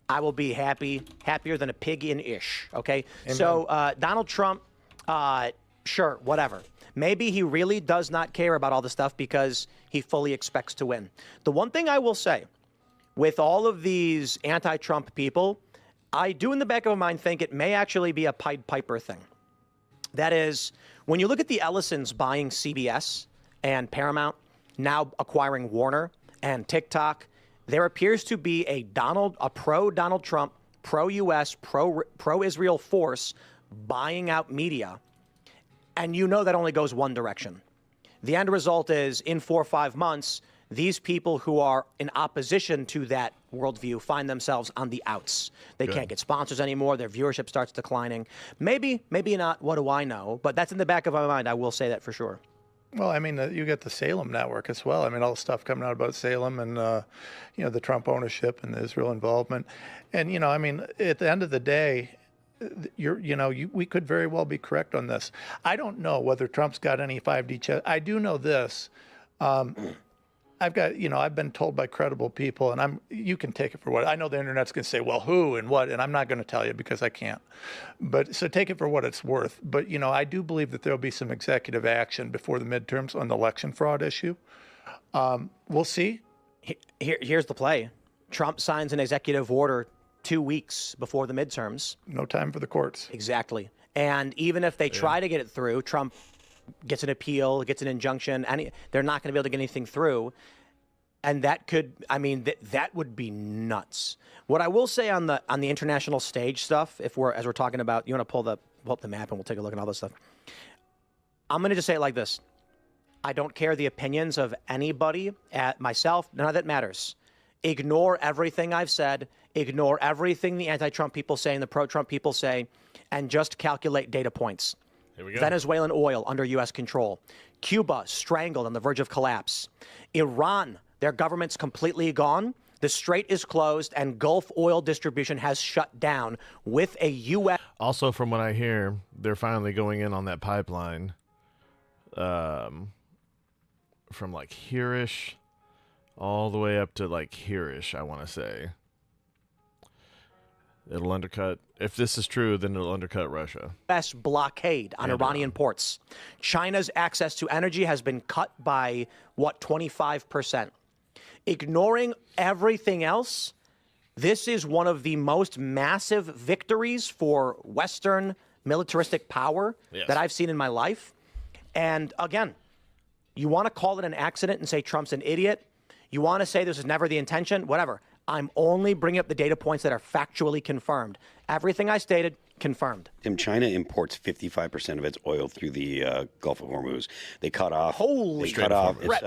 I will be happier than a pig in ish. Okay. Amen. So Donald Trump Sure, whatever. Maybe he really does not care about all this stuff because he fully expects to win. The one thing I will say, with all of these anti-Trump people, I do in the back of my mind think it may actually be a Pied Piper thing. That is, when you look at the Ellisons buying CBS and Paramount, now acquiring Warner and TikTok, there appears to be a pro-Donald Trump, pro-U.S., pro-Israel force buying out media. And you know that only goes one direction. The end result is, in 4 or 5 months, these people who are in opposition to that worldview find themselves on the outs. They can't get sponsors anymore. Their viewership starts declining. Maybe, maybe not. What do I know? But that's in the back of my mind. I will say that for sure. Well, I mean, you get the Salem network as well. I mean, all the stuff coming out about Salem and, you know, the Trump ownership and the Israel involvement. And, you know, I mean, at the end of the day, we could very well be correct on this. I don't know whether Trump's got any 5D chess. I do know this. I've been told by credible people, and you can take it for what, I know the internet's going to say, well, who and what, and I'm not going to tell you because I can't. But so take it for what it's worth. But, you know, I do believe that there'll be some executive action before the midterms on the election fraud issue. We'll see. Here's the play. Trump signs an executive order 2 weeks before the midterms. No time for the courts. Exactly. And even if they try to get it through, Trump gets an appeal, gets an injunction, and they're not going to be able to get anything through. And that could, I mean, that would be nuts. What I will say on the international stage stuff, as we're talking about, you want to pull up the map and we'll take a look at all this stuff. I'm going to just say it like this. I don't care the opinions of anybody, myself, none of that matters. Ignore everything I've said, ignore everything the anti-Trump people say and the pro-Trump people say, and just calculate data points. Here we go. Venezuelan oil under U.S. control. Cuba strangled on the verge of collapse. Iran, their government's completely gone. The strait is closed, and Gulf oil distribution has shut down with a U.S. Also, from what I hear, they're finally going in on that pipeline from like here-ish all the way up to like here-ish, I want to say. It'll undercut, if this is true, then it'll undercut Russia. U.S. blockade on Iranian ports. China's access to energy has been cut by, 25%. Ignoring everything else, this is one of the most massive victories for Western militaristic power that I've seen in my life. And again, you want to call it an accident and say Trump's an idiot. You want to say this is never the intention, whatever. I'm only bringing up the data points that are factually confirmed. Everything I stated, confirmed. China imports 55% of its oil through the Gulf of Hormuz. They cut off.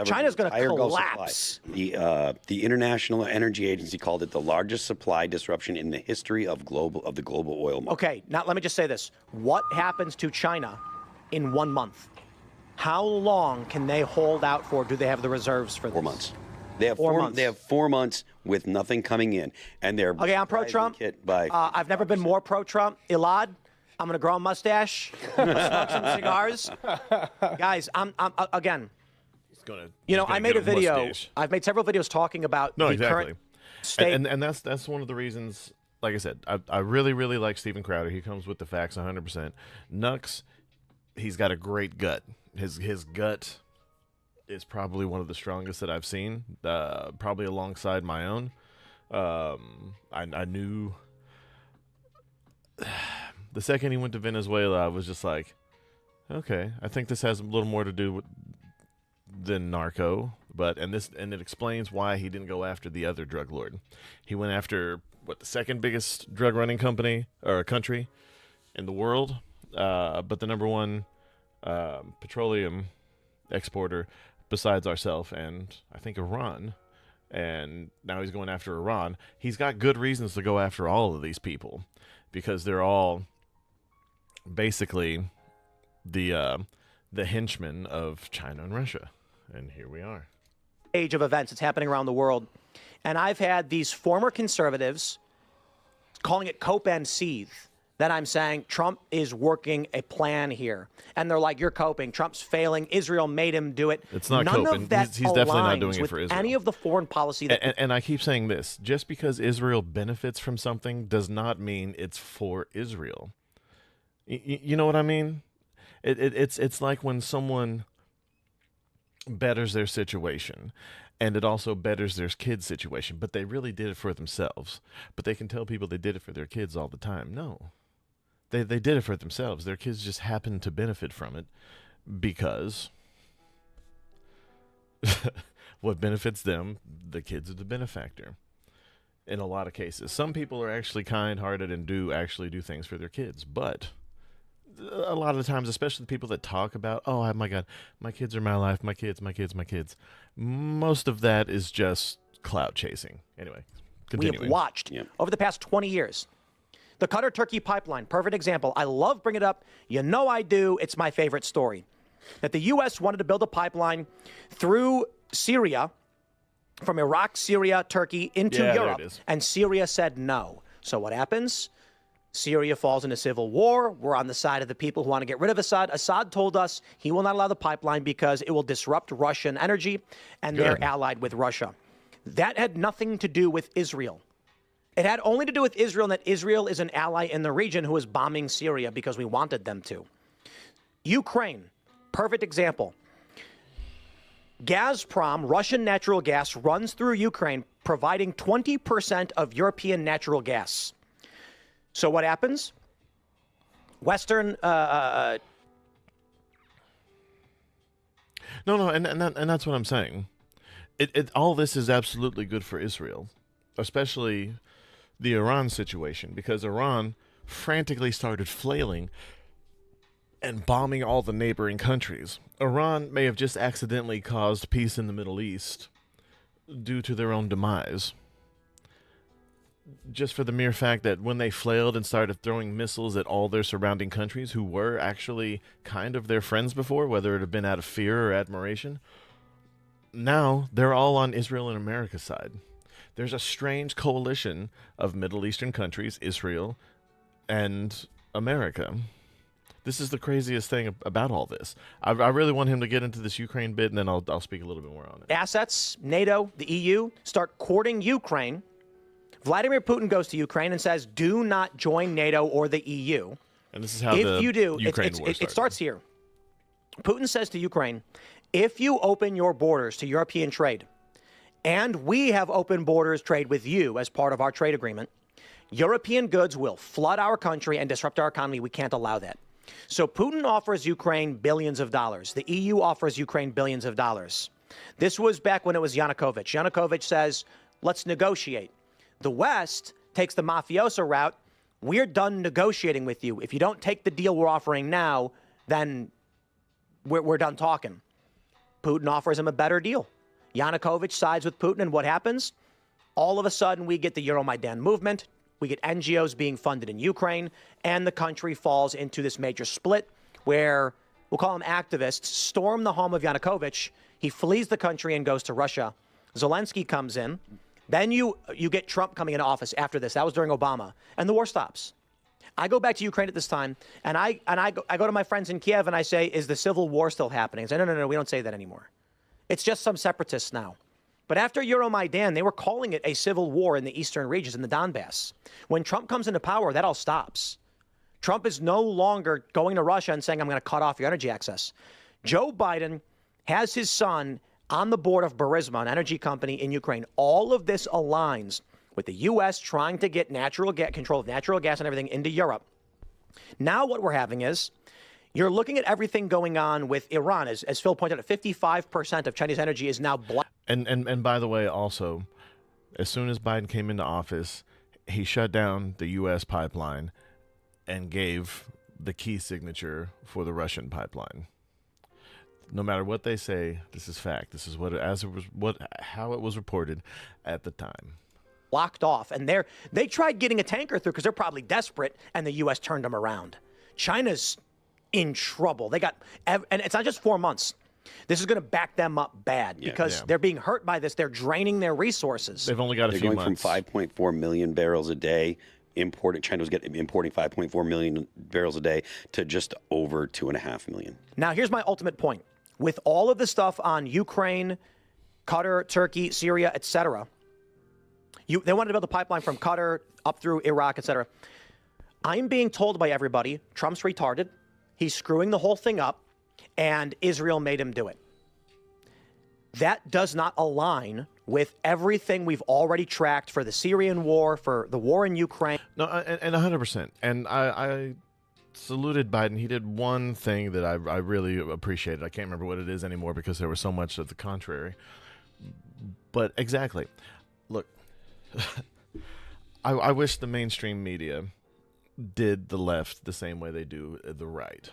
China's going to collapse. The International Energy Agency called it the largest supply disruption in the history of the global oil market. Okay, now let me just say this. What happens to China in 1 month? How long can they hold out for? Do they have the reserves for this? 4 months. They have 4 months. They have 4 months with nothing coming in, and they're okay. I'm pro-Trump. I've never been more pro-Trump. Elad, I'm going to grow a mustache, smoke some cigars, guys. I'm again. I made a video. I've made several videos talking about the current state, and that's one of the reasons. Like I said, I really like Steven Crowder. He comes with the facts 100%. Nux, he's got a great gut. His gut is probably one of the strongest that I've seen, probably alongside my own. I knew the second he went to Venezuela, I was just like, okay, I think this has a little more to do than narco, and it explains why he didn't go after the other drug lord. He went after the second biggest drug running company or country in the world, but the number one petroleum exporter besides ourselves and I think Iran, and now he's going after Iran. He's got good reasons to go after all of these people because they're all basically the henchmen of China and Russia. And here we are. Age of events. It's happening around the world. And I've had these former conservatives calling it cope and seethe. That I'm saying Trump is working a plan here. And they're like, you're coping. Trump's failing. Israel made him do it. It's not None coping. Of that he's definitely not doing it with for Israel. any of the foreign policy that... And I keep saying this. Just because Israel benefits from something does not mean it's for Israel. You know what I mean? It's like when someone betters their situation, and it also betters their kids' situation, but they really did it for themselves. But they can tell people they did it for their kids all the time. No. They did it for themselves. Their kids just happen to benefit from it because what benefits them, the kids are the benefactor. In a lot of cases. Some people are actually kind-hearted and do actually do things for their kids, but a lot of the times, especially the people that talk about, oh my God, my kids are my life, my kids, most of that is just clout chasing. Anyway, continuing. We have watched over the past 20 years. The Qatar-Turkey pipeline, perfect example. I love bringing it up. You know I do. It's my favorite story. That the U.S. wanted to build a pipeline through Syria, from Iraq, Syria, Turkey into Europe, and Syria said no. So what happens? Syria falls into civil war. We're on the side of the people who want to get rid of Assad. Assad told us he will not allow the pipeline because it will disrupt Russian energy, and they're allied with Russia. That had nothing to do with Israel. It had only to do with Israel, and that Israel is an ally in the region who is bombing Syria because we wanted them to. Ukraine, perfect example. Gazprom, Russian natural gas, runs through Ukraine, providing 20% of European natural gas. So what happens? Western... No, and that's what I'm saying. All this is absolutely good for Israel, especially the Iran situation, because Iran frantically started flailing and bombing all the neighboring countries. Iran may have just accidentally caused peace in the Middle East due to their own demise. Just for the mere fact that when they flailed and started throwing missiles at all their surrounding countries who were actually kind of their friends before, whether it had been out of fear or admiration, now they're all on Israel and America's side. There's a strange coalition of Middle Eastern countries, Israel, and America. This is the craziest thing about all this. I really want him to get into this Ukraine bit, and then I'll speak a little bit more on it. Assets, NATO, the EU, start courting Ukraine. Vladimir Putin goes to Ukraine and says, do not join NATO or the EU. And this is how it starts here. Putin says to Ukraine, if you open your borders to European trade, and we have open borders trade with you as part of our trade agreement, European goods will flood our country and disrupt our economy. We can't allow that. So Putin offers Ukraine billions of dollars. The EU offers Ukraine billions of dollars. This was back when it was Yanukovych. Yanukovych says, let's negotiate. The West takes the mafioso route. We're done negotiating with you. If you don't take the deal we're offering now, then we're done talking. Putin offers him a better deal. Yanukovych sides with Putin, and what happens? All of a sudden, we get the Euromaidan movement. We get NGOs being funded in Ukraine, and the country falls into this major split where, we'll call them activists, storm the home of Yanukovych. He flees the country and goes to Russia. Zelensky comes in. Then you get Trump coming into office after this. That was during Obama. And the war stops. I go back to Ukraine at this time, and I go to my friends in Kiev, and I say, is the civil war still happening? I say, no, we don't say that anymore. It's just some separatists now. But after Euromaidan, they were calling it a civil war in the eastern regions, in the Donbass. When Trump comes into power, that all stops. Trump is no longer going to Russia and saying, I'm going to cut off your energy access. Joe Biden has his son on the board of Burisma, an energy company in Ukraine. All of this aligns with the U.S. trying to get control of natural gas and everything into Europe. Now what we're having is, you're looking at everything going on with Iran. As Phil pointed out, 55% of Chinese energy is now blocked. And by the way, also, as soon as Biden came into office, he shut down the U.S. pipeline and gave the key signature for the Russian pipeline. No matter what they say, this is fact. This is how it was reported at the time. Locked off, and they tried getting a tanker through because they're probably desperate, and the U.S. turned them around. China's in trouble. And it's not just 4 months. This is going to back them up bad because they're being hurt by this. They're draining their resources. They've only got a few months. They're going from 5.4 million barrels a day China was importing 5.4 million barrels a day to just over 2.5 million. Now, here's my ultimate point. With all of the stuff on Ukraine, Qatar, Turkey, Syria, etc., they wanted to build a pipeline from Qatar up through Iraq, etc. I'm being told by everybody, Trump's retarded. He's screwing the whole thing up, and Israel made him do it. That does not align with everything we've already tracked for the Syrian war, for the war in Ukraine. No, and 100%. And I saluted Biden. He did one thing that I really appreciated. I can't remember what it is anymore because there was so much of the contrary. But exactly. Look, I wish the mainstream media did the left the same way they do the right.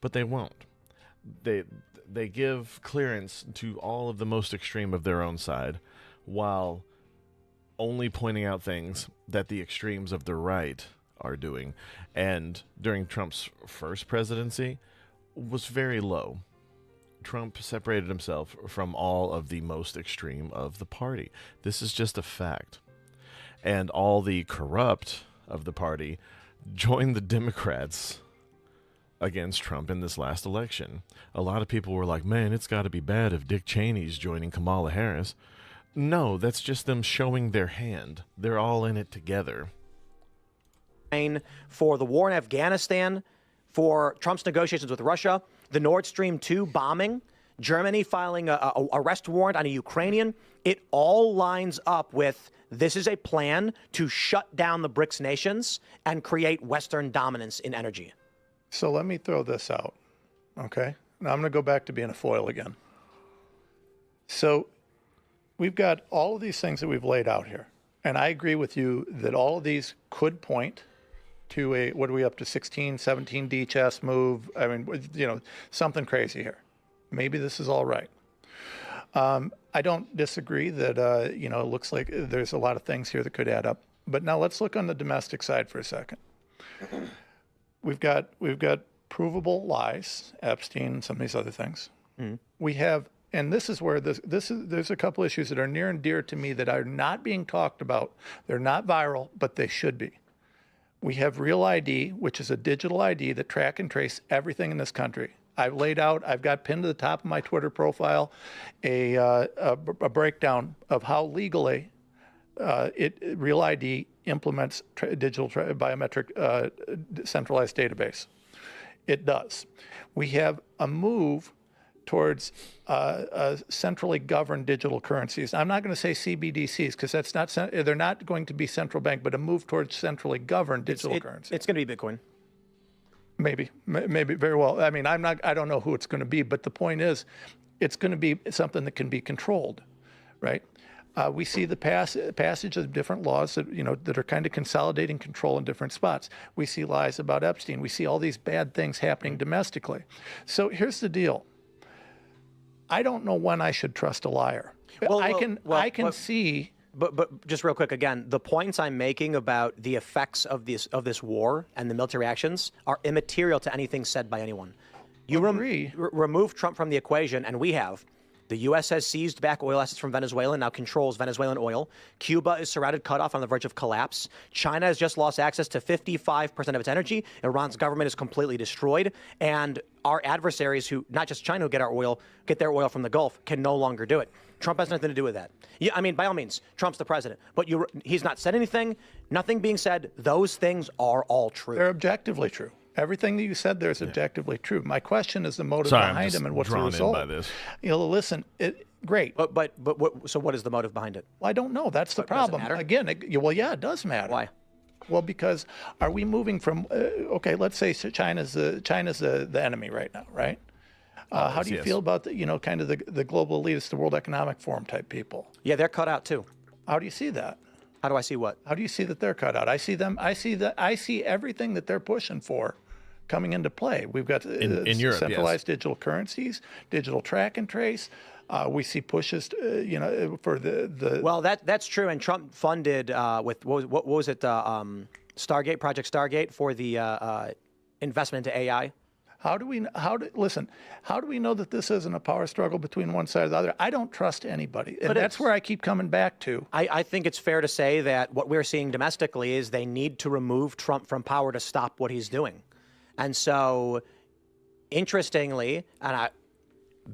But they won't. They give clearance to all of the most extreme of their own side while only pointing out things that the extremes of the right are doing. And during Trump's first presidency was very low. Trump separated himself from all of the most extreme of the party. This is just a fact. And all the corrupt of the party joined the Democrats against Trump in this last election. A lot of people were like, man, it's got to be bad if Dick Cheney's joining Kamala Harris. No, that's just them showing their hand. They're all in it together. For the war in Afghanistan, for Trump's negotiations with Russia, the Nord Stream 2 bombing, Germany filing a arrest warrant on a Ukrainian, it all lines up with this is a plan to shut down the BRICS nations and create Western dominance in energy. So let me throw this out, okay? Now I'm going to go back to being a foil again. So we've got all of these things that we've laid out here. And I agree with you that all of these could point to a, what are we up to, 16, 17D chess move? I mean, you know, something crazy here. Maybe this is all right. I don't disagree that, you know, it looks like there's a lot of things here that could add up. But now let's look on the domestic side for a second. We've got provable lies, Epstein, some of these other things. We have, and this is where there's a couple issues that are near and dear to me that are not being talked about. They're not viral, but they should be. We have Real ID, which is a digital ID that track and trace everything in this country. I've got pinned to the top of my Twitter profile a breakdown of how legally Real ID implements digital biometric centralized database. It does. We have a move towards centrally governed digital currencies. I'm not going to say CBDCs because that's not they're not going to be central bank, but a move towards centrally governed digital currency. It's going to be Bitcoin. Maybe very well. I mean, I don't know who it's going to be, but the point is, it's going to be something that can be controlled, right? We see the passage of different laws that, you know, that are kind of consolidating control in different spots. We see lies about Epstein. We see all these bad things happening domestically. So here's the deal. I don't know when I should trust a liar. I can see. But just real quick, again, the points I'm making about the effects of this war and the military actions are immaterial to anything said by anyone. You remove Trump from the equation, and we have. The U.S. has seized back oil assets from Venezuela and now controls Venezuelan oil. Cuba is surrounded, cut off, on the verge of collapse. China has just lost access to 55% of its energy. Iran's government is completely destroyed. And our adversaries, who, not just China, who get their oil from the Gulf, can no longer do it. Trump has nothing to do with that. Yeah, I mean, by all means, Trump's the president. But he's not said anything. Nothing being said. Those things are all true. They're objectively true. Everything that you said there is objectively true. My question is the motive behind them and what's the result. By this. You know, listen, great. But so what is the motive behind it? Well, I don't know. That's the problem. Again, well, yeah, it does matter. Why? Well, because are we moving from okay? Let's say China's the enemy right now, right? How do you feel about the, you know, kind of the global elitists, the World Economic Forum type people? Yeah, they're cut out too. How do you see that? How do I see what? How do you see that they're cut out? I see everything that they're pushing for coming into play. We've got in Europe, centralized digital currencies, digital track and trace. We see pushes, you know, for the. Well, that's true. And Trump funded with what was it? Stargate, Project Stargate, for the investment into AI. How do we know that this isn't a power struggle between one side or the other? I don't trust anybody. And that's where I keep coming back to. I think it's fair to say that what we're seeing domestically is they need to remove Trump from power to stop what he's doing. And so, interestingly,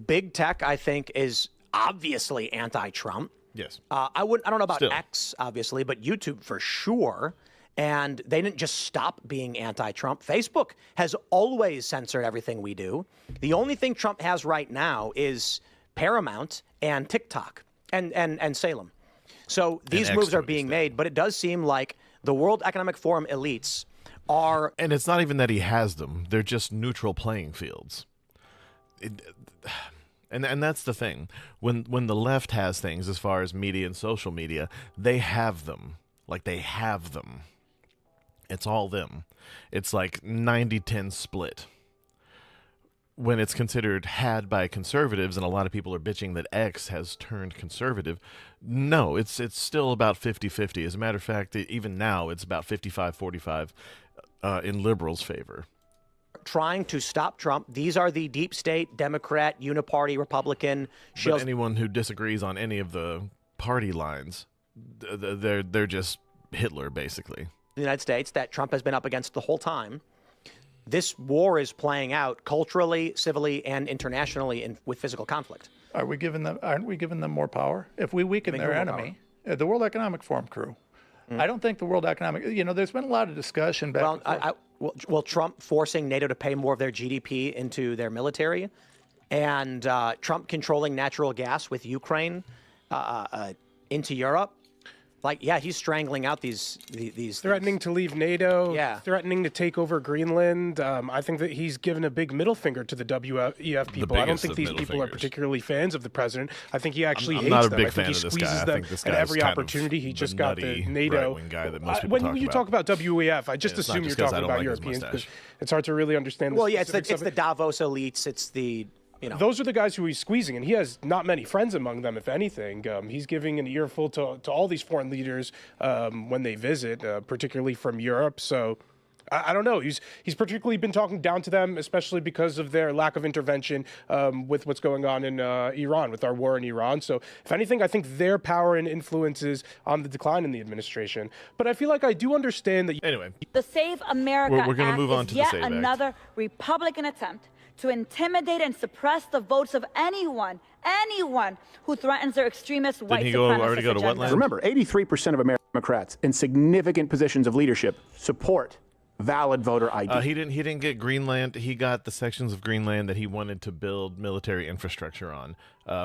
big tech, I think, is obviously anti-Trump. Yes. I don't know about X, obviously, but YouTube for sure. And they didn't just stop being anti-Trump. Facebook has always censored everything we do. The only thing Trump has right now is Paramount and TikTok and Salem. So these moves are being made, but it does seem like the World Economic Forum elites are... And it's not even that he has them. They're just neutral playing fields. And that's the thing. When the left has things as far as media and social media, they have them. Like, they have them. It's all them. It's like 90-10 split. When it's considered had by conservatives, and a lot of people are bitching that X has turned conservative, no, it's still about 50-50. As a matter of fact, even now it's about 55-45 in liberals' favor. Trying to stop Trump. These are the deep state, Democrat, uniparty, Republican shills. But anyone who disagrees on any of the party lines, they're just Hitler, basically. The United States that Trump has been up against the whole time. This war is playing out culturally, civilly, and internationally with physical conflict. Aren't we giving them more power? If we weaken their enemy, the World Economic Forum crew. I don't think the World Economic, there's been a lot of discussion back and forth. Well, Trump forcing NATO to pay more of their GDP into their military, and Trump controlling natural gas with Ukraine into Europe. Like, yeah, he's strangling out these threatening to leave NATO, yeah, threatening to take over Greenland. I think that he's given a big middle finger to the WEF people. I don't think these people are particularly fans of the president. I think he actually hates them. I'm not a big I think fan he of this squeezes guy. them I think this at guy's every kind opportunity. of He just the got the nutty NATO. right-wing guy that most people when talk you talk about WEF, I just assume you're talking about Europeans because it's hard to really understand. Well, yeah, it's the Davos elites. It's the those are the guys who he's squeezing, and he has not many friends among them, if anything. He's giving an earful to all these foreign leaders when they visit, particularly from Europe. So I don't know. He's particularly been talking down to them, especially because of their lack of intervention with what's going on in Iran, with our war in Iran. So if anything, I think their power and influence is on the decline in the administration. But I feel like I do understand that. Anyway, the Save America we're going to move on is to yet the Save Act. another Republican attempt to intimidate and suppress the votes of anyone who threatens their extremist white supremacist agenda. Remember, 83% of Democrats in significant positions of leadership support valid voter ID. He didn't get Greenland. He got the sections of Greenland that he wanted to build military infrastructure on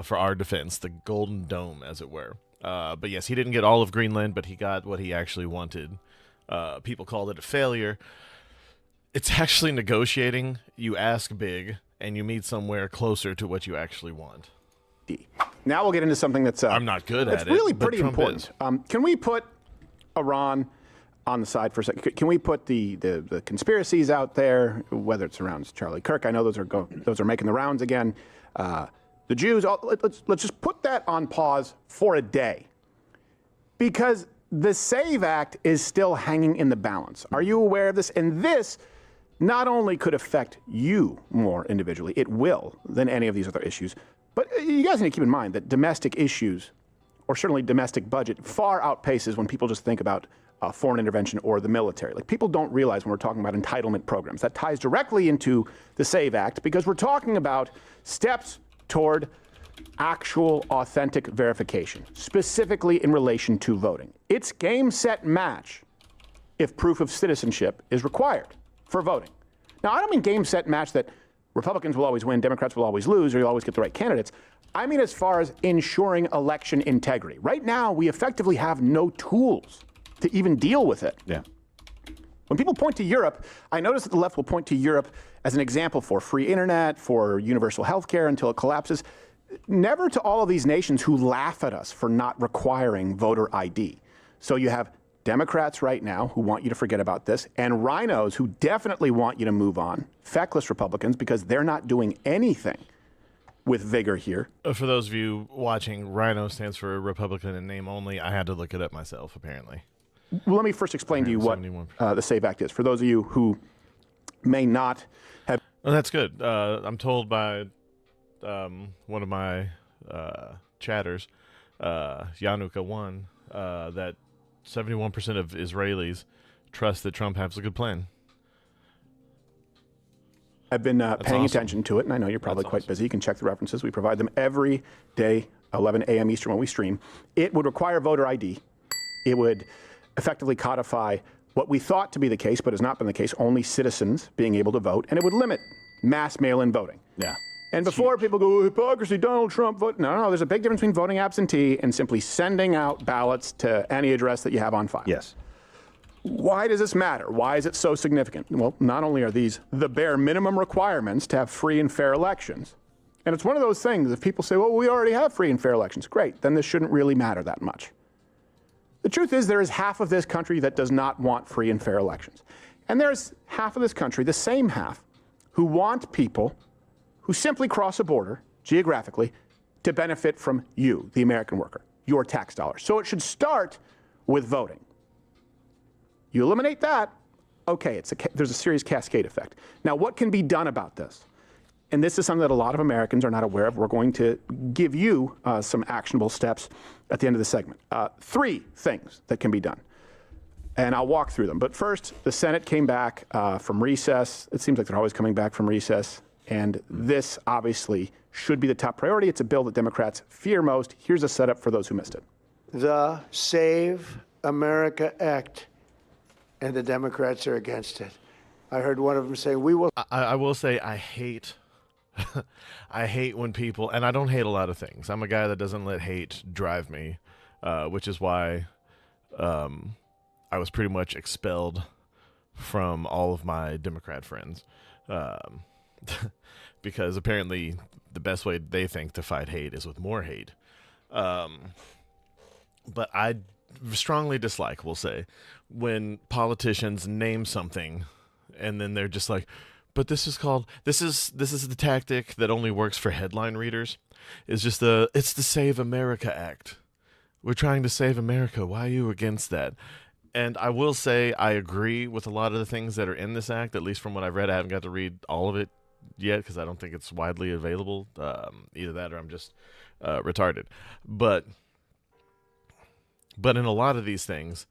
for our defense, the Golden Dome, as it were. But yes, he didn't get all of Greenland, but he got what he actually wanted. People called it a failure. It's actually negotiating. You ask big, and you meet somewhere closer to what you actually want. Now we'll get into something that's I'm not good at it. It's really but pretty Trump important. Can we put Iran on the side for a second? Can we put the conspiracies out there, whether it's around Charlie Kirk? I know those are making the rounds again. The Jews. Let's just put that on pause for a day, because the SAVE Act is still hanging in the balance. Are you aware of this? And this not only could affect you more individually, it will, than any of these other issues. But you guys need to keep in mind that domestic issues, or certainly domestic budget, far outpaces when people just think about foreign intervention or the military. Like, people don't realize when we're talking about entitlement programs. That ties directly into the SAVE Act, because we're talking about steps toward actual authentic verification, specifically in relation to voting. It's game, set, match if proof of citizenship is required for voting. Now, I don't mean game, set, match that Republicans will always win, Democrats will always lose, or you'll always get the right candidates. I mean as far as ensuring election integrity. Right now, we effectively have no tools to even deal with it. Yeah. When people point to Europe, I notice that the left will point to Europe as an example for free internet, for universal health care until it collapses. Never to all of these nations who laugh at us for not requiring voter ID. So you have Democrats right now who want you to forget about this, and rhinos who definitely want you to move on, feckless Republicans, because they're not doing anything with vigor here. For those of you watching, rhino stands for Republican in name only. I had to look it up myself, apparently. Well, let me first explain to you what the SAVE Act is. For those of you who may not have... Well, that's good. I'm told by one of my chatters, Yanuka1, that 71% of Israelis trust that Trump has a good plan. I've been paying attention to it, and I know you're probably quite busy. You can check the references. We provide them every day, 11 a.m. Eastern when we stream. It would require voter ID. It would effectively codify what we thought to be the case, but has not been the case, only citizens being able to vote, and it would limit mass mail-in voting. Yeah. And before people go, oh, hypocrisy, Donald Trump vote. No, there's a big difference between voting absentee and simply sending out ballots to any address that you have on file. Yes. Why does this matter? Why is it so significant? Well, not only are these the bare minimum requirements to have free and fair elections, and it's one of those things, if people say, well, we already have free and fair elections, great, then this shouldn't really matter that much. The truth is there is half of this country that does not want free and fair elections. And there's half of this country, the same half, who want people who simply cross a border, geographically, to benefit from you, the American worker, your tax dollars. So it should start with voting. You eliminate that, okay, there's a serious cascade effect. Now, what can be done about this? And this is something that a lot of Americans are not aware of. We're going to give you some actionable steps at the end of the segment. 3 things that can be done. And I'll walk through them. But first, the Senate came back from recess. It seems like they're always coming back from recess. And this obviously should be the top priority. It's a bill that Democrats fear most. Here's a setup for those who missed it. The Save America Act, and the Democrats are against it. I heard one of them say, we will. I will say I hate I hate when people, and I don't hate a lot of things. I'm a guy that doesn't let hate drive me, which is why I was pretty much expelled from all of my Democrat friends. Because apparently the best way they think to fight hate is with more hate. But I strongly dislike, we'll say, when politicians name something and then they're just like, but this is the tactic that only works for headline readers. It's the Save America Act. We're trying to save America. Why are you against that? And I will say I agree with a lot of the things that are in this act, at least from what I've read. I haven't got to read all of it yet because I don't think it's widely available. Either that or I'm just retarded. But in a lot of these things,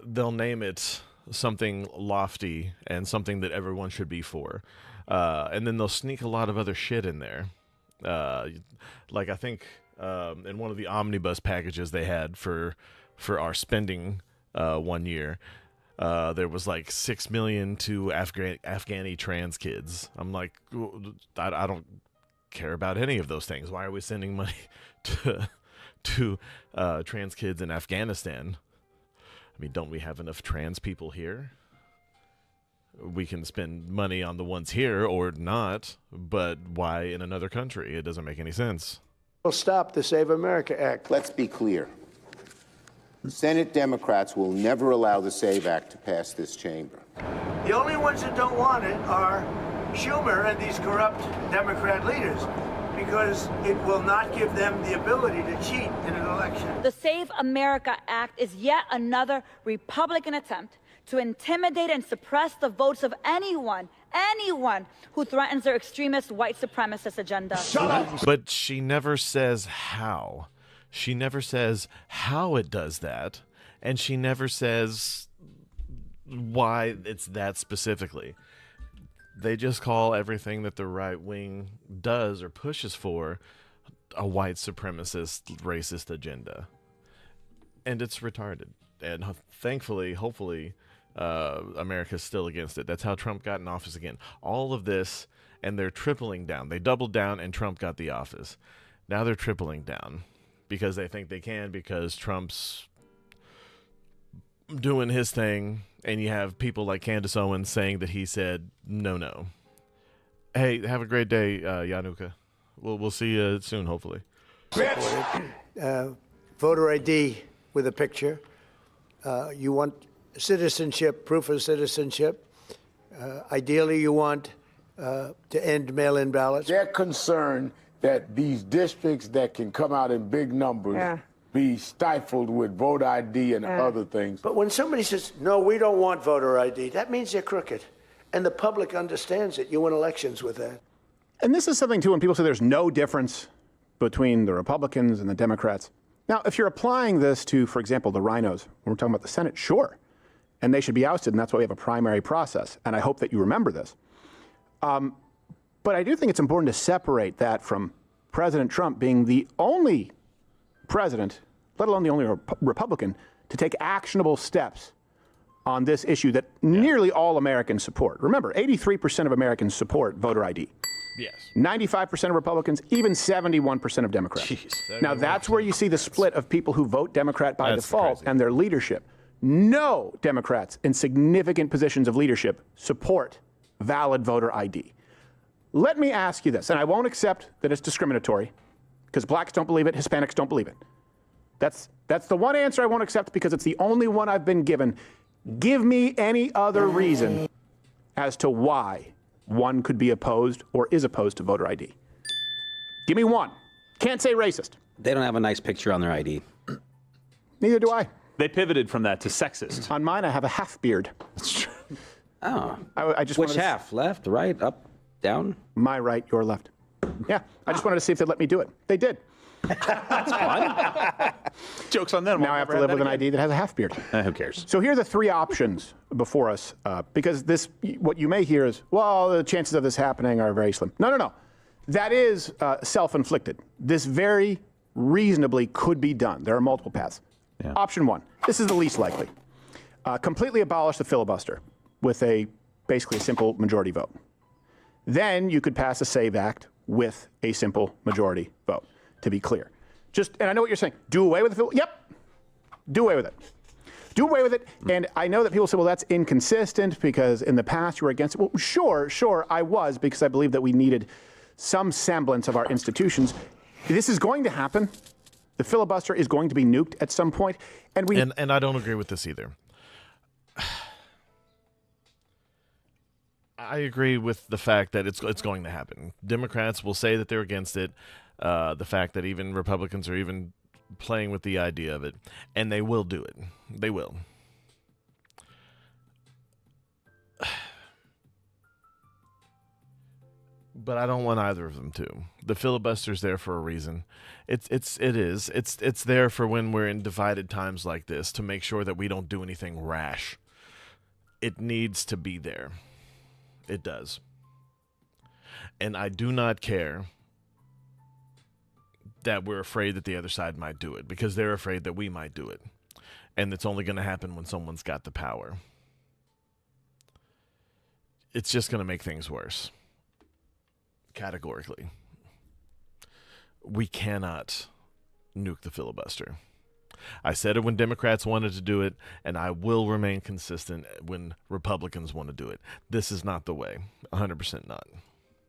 they'll name it something lofty and something that everyone should be for. And then they'll sneak a lot of other shit in there. Like I think in one of the omnibus packages they had for our spending one year, there was like $6 million to Afghani trans kids. I'm like, I don't care about any of those things. Why are we sending money to trans kids in Afghanistan? I mean, don't we have enough trans people here? We can spend money on the ones here or not, but why in another country? It doesn't make any sense. We'll stop the Save America Act. Let's be clear. Senate Democrats will never allow the SAVE Act to pass this chamber. The only ones that don't want it are Schumer and these corrupt Democrat leaders, because it will not give them the ability to cheat in an election. The Save America Act is yet another Republican attempt to intimidate and suppress the votes of anyone who threatens their extremist white supremacist agenda. But she never says how. She never says how it does that, and she never says why it's that specifically. They just call everything that the right wing does or pushes for a white supremacist, racist agenda. And it's retarded. And thankfully, hopefully, America's still against it. That's how Trump got in office again. All of this, and they're tripling down. They doubled down and Trump got the office. Now they're tripling down because they think they can, because Trump's doing his thing, and you have people like Candace Owens saying that he said no. Hey, have a great day, Yanuka. We'll see you soon, hopefully. Voter ID with a picture. You want citizenship, proof of citizenship. Ideally, you want to end mail-in ballots. They're concerned that these districts that can come out in big numbers be stifled with voter ID and other things. But when somebody says, no, we don't want voter ID, that means they're crooked. And the public understands it. You win elections with that. And this is something, too, when people say there's no difference between the Republicans and the Democrats. Now, if you're applying this to, for example, the rhinos, when we're talking about the Senate, sure. And they should be ousted, and that's why we have a primary process. And I hope that you remember this. But I do think it's important to separate that from President Trump being the only president, let alone the only Republican, to take actionable steps on this issue that nearly all Americans support. Remember, 83% of Americans support voter ID. Yes. 95% of Republicans, even 71% of Democrats. Now, that's where you see the split of people who vote Democrat by default and their leadership. No Democrats in significant positions of leadership support valid voter ID. Let me ask you this, and I won't accept that it's discriminatory, because blacks don't believe it, Hispanics don't believe it. That's the one answer I won't accept because it's the only one I've been given. Give me any other reason as to why one could be opposed or is opposed to voter ID. Give me one. Can't say racist. They don't have a nice picture on their ID. Neither do I. They pivoted from that to sexist. On mine, I have a half beard. That's true. Oh. I just Which half? Left, right, up, down? My right, your left. Yeah, I just wanted to see if they'd let me do it. They did. That's fun. Joke's on them. Now I have to live with an ID that has a half beard. Who cares? So here are the three options before us, because what you may hear is, well, the chances of this happening are very slim. No. That is self-inflicted. This very reasonably could be done. There are multiple paths. Yeah. Option one, this is the least likely. Completely abolish the filibuster with basically a simple majority vote. Then you could pass a SAVE Act with a simple majority vote, to be clear. And I know what you're saying. Do away with the filibuster? Yep. Do away with it. Do away with it. And I know that people say, well, that's inconsistent because in the past you were against it. Well, sure, I was, because I believe that we needed some semblance of our institutions. This is going to happen. The filibuster is going to be nuked at some point. And I don't agree with this either. I agree with the fact that it's going to happen. Democrats will say that they're against it. The fact that even Republicans are even playing with the idea of it, and they will do it. They will. But I don't want either of them to. The filibuster's there for a reason. It's there for when we're in divided times like this, to make sure that we don't do anything rash. It needs to be there. It does. And I do not care that we're afraid that the other side might do it, because they're afraid that we might do it. And it's only going to happen when someone's got the power. It's just going to make things worse. Categorically. We cannot nuke the filibuster. I said it when Democrats wanted to do it, and I will remain consistent when Republicans want to do it. This is not the way. 100% not.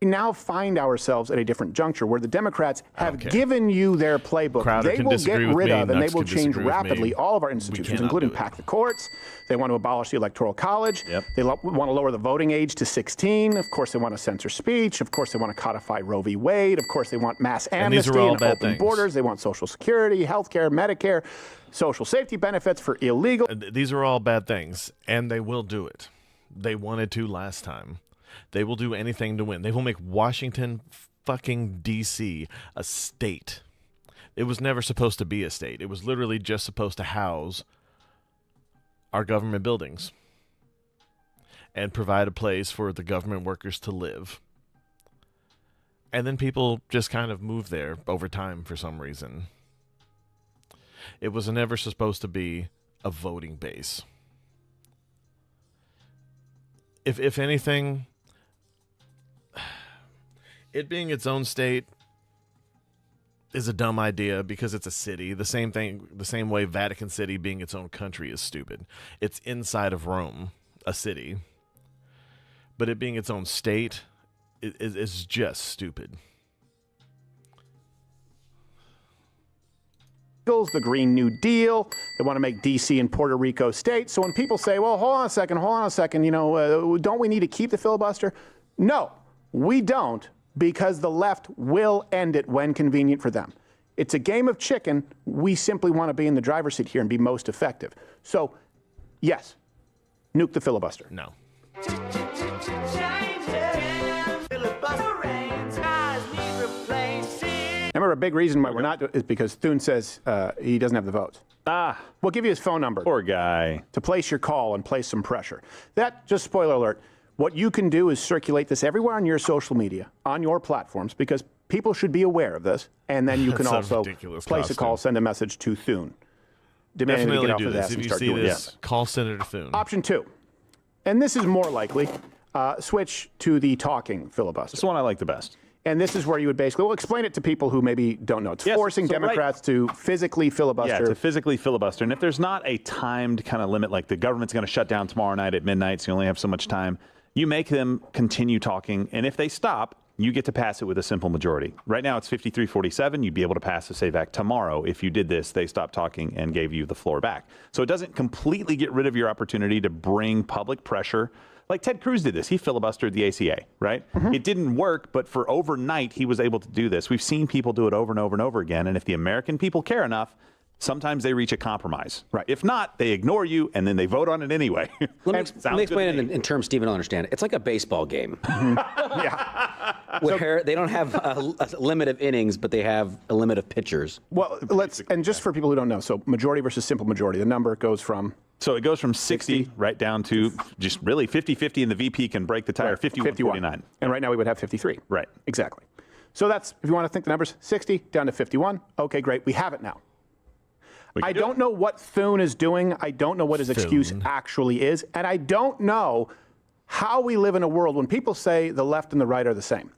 We now find ourselves at a different juncture where the Democrats have given you their playbook. Crowder they will get rid of and they will change rapidly all of our institutions, including pack the courts. They want to abolish the Electoral College. Yep. They want to lower the voting age to 16. Of course, they want to censor speech. Of course, they want to codify Roe v. Wade. Of course, they want mass amnesty and open borders. They want Social Security, health care, Medicare, social safety benefits for illegal. These are all bad things, and they will do it. They wanted to last time. They will do anything to win. They will make Washington fucking D.C. a state. It was never supposed to be a state. It was literally just supposed to house our government buildings and provide a place for the government workers to live. And then people just kind of moved there over time for some reason. It was never supposed to be a voting base. If anything, it being its own state is a dumb idea because it's a city. The same way Vatican City being its own country is stupid. It's inside of Rome, a city. But it being its own state is just stupid. The Green New Deal. They want to make D.C. and Puerto Rico states. So when people say, well, hold on a second, don't we need to keep the filibuster? No, we don't, because the left will end it when convenient for them. It's a game of chicken. We simply want to be in the driver's seat here and be most effective. So, yes, nuke the filibuster. No. Remember, a big reason why we're not doing it is because Thune says he doesn't have the votes. We'll give you his phone number. Poor guy. To place your call and place some pressure. Just spoiler alert, what you can do is circulate this everywhere on your social media, on your platforms, because people should be aware of this. And then you can also place a call, send a message to Thune. demanding to Definitely get off do his this. ass If and you start see doing this, call Senator Thune. Option 2, and this is more likely, switch to the talking filibuster. This is the one I like the best. And this is where you would basically, well, explain it to people who maybe don't know. It's forcing Democrats to physically filibuster. Yeah, to physically filibuster. And if there's not a timed kind of limit, like the government's going to shut down tomorrow night at midnight, so you only have so much time, you make them continue talking. And if they stop, you get to pass it with a simple majority. Right now it's 53-47. You'd be able to pass the SAVE Act tomorrow. If you did this, they stopped talking and gave you the floor back. So it doesn't completely get rid of your opportunity to bring public pressure. Like Ted Cruz did this. He filibustered the ACA, right? It didn't work, but for overnight, he was able to do this. We've seen people do it over and over and over again. And if the American people care enough, sometimes they reach a compromise. Right. If not, they ignore you, and then they vote on it anyway. Let me explain it in terms Stephen will understand. It's like a baseball game. Where they don't have a limit of innings, but they have a limit of pitchers. Well, and just for people who don't know, so majority versus simple majority, the number goes from... So it goes from 60 right down to just really 50-50, and the VP can break the tire, 51-49. And right now we would have 53. Right. Exactly. So that's, if you want to think the numbers, 60 down to 51. Okay, great. We have it now. I don't know what Thune is doing. I don't know what his excuse actually is. And I don't know how we live in a world when people say the left and the right are the same.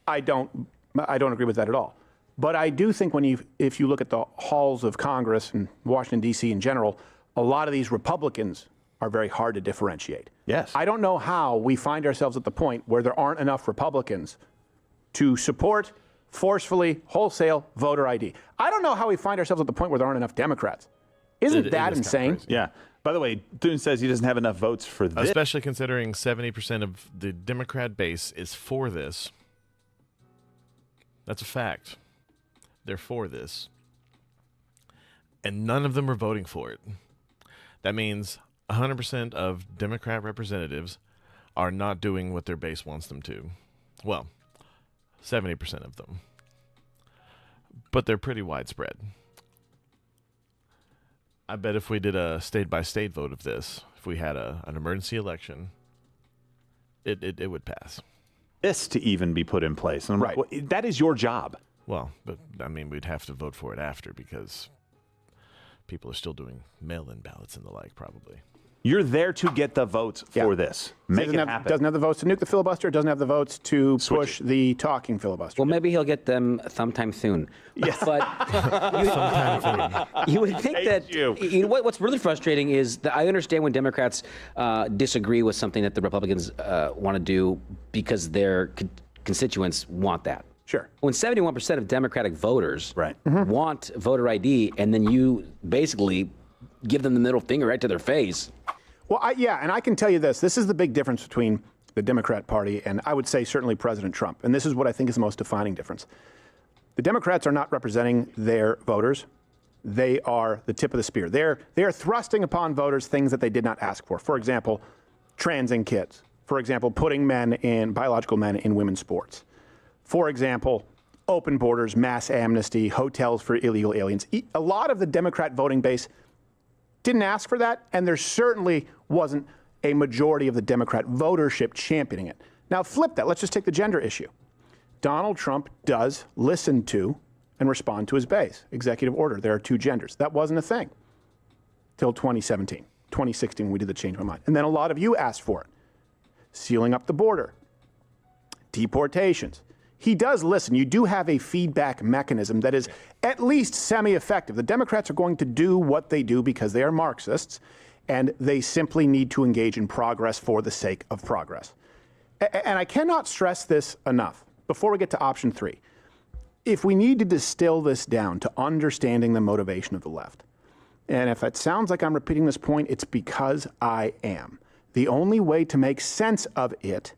I don't agree with that at all. But I do think if you look at the halls of Congress and Washington, D.C. in general, a lot of these Republicans are very hard to differentiate. Yes. I don't know how we find ourselves at the point where there aren't enough Republicans to support forcefully, wholesale voter ID. I don't know how we find ourselves at the point where there aren't enough Democrats. Isn't that insane? Yeah. By the way, Thune says he doesn't have enough votes for this. Especially considering 70% of the Democrat base is for this. That's a fact. They're for this. And none of them are voting for it. That means 100% of Democrat representatives are not doing what their base wants them to. Well, 70% of them. But they're pretty widespread. I bet if we did a state-by-state vote of this, if we had an emergency election, it would pass. This to even be put in place. And I'm like, well, that is your job. Well, but I mean, we'd have to vote for it after because people are still doing mail-in ballots and the like, probably. You're there to get the votes for this. Make it happen. Doesn't have the votes to nuke the filibuster. Doesn't have the votes to push the talking filibuster. Well, maybe he'll get them sometime soon. Yes. But you would think that you know what's really frustrating is that I understand when Democrats disagree with something that the Republicans want to do because their constituents want that. Sure. When 71% of Democratic voters want voter ID, and then you basically give them the middle finger right to their face. Well, and I can tell you this. This is the big difference between the Democrat Party and I would say certainly President Trump. And this is what I think is the most defining difference. The Democrats are not representing their voters. They are the tip of the spear. They are thrusting upon voters things that they did not ask for. For example, transing kids. For example, putting biological men in women's sports. For example, open borders, mass amnesty, hotels for illegal aliens. A lot of the Democrat voting base didn't ask for that, and there certainly wasn't a majority of the Democrat votership championing it. Now flip that. Let's just take the gender issue. Donald Trump does listen to and respond to his base. Executive order, there are two genders. That wasn't a thing till 2017. 2016, we did the change my mind. And then a lot of you asked for it. Sealing up the border. Deportations. He does listen. You do have a feedback mechanism that is at least semi-effective. The Democrats are going to do what they do because they are Marxists, and they simply need to engage in progress for the sake of progress. And I cannot stress this enough. Before we get to option 3, if we need to distill this down to understanding the motivation of the left, and if it sounds like I'm repeating this point, it's because I am. The only way to make sense of it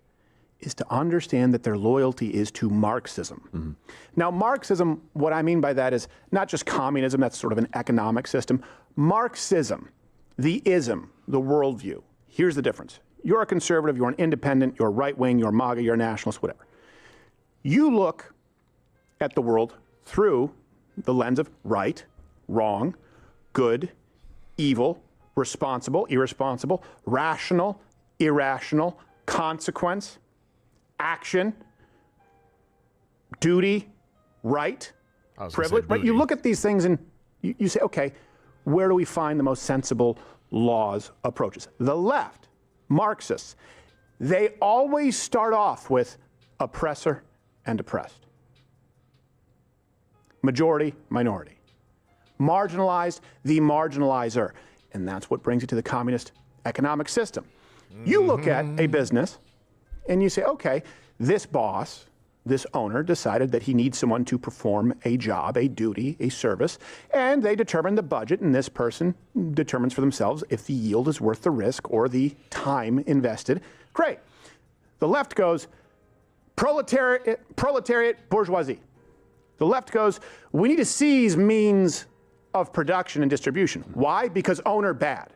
is to understand that their loyalty is to Marxism. Now, Marxism, what I mean by that is not just communism, that's sort of an economic system. Marxism, the ism, the worldview. Here's the difference. You're a conservative, you're an independent, you're right-wing, you're MAGA, you're a nationalist, whatever. You look at the world through the lens of right, wrong, good, evil, responsible, irresponsible, rational, irrational, consequence, action, duty, right, privilege. Right? You look at these things and you say, okay, where do we find the most sensible laws approaches? The left, Marxists, they always start off with oppressor and oppressed. Majority, minority. Marginalized, the marginalizer. And that's what brings it to the communist economic system. You look at a business and you say, okay, this boss, this owner decided that he needs someone to perform a job, a duty, a service, and they determine the budget, and this person determines for themselves if the yield is worth the risk or the time invested. Great. The left goes, proletariat, bourgeoisie. The left goes, we need to seize means of production and distribution. Why? Because owner, bad.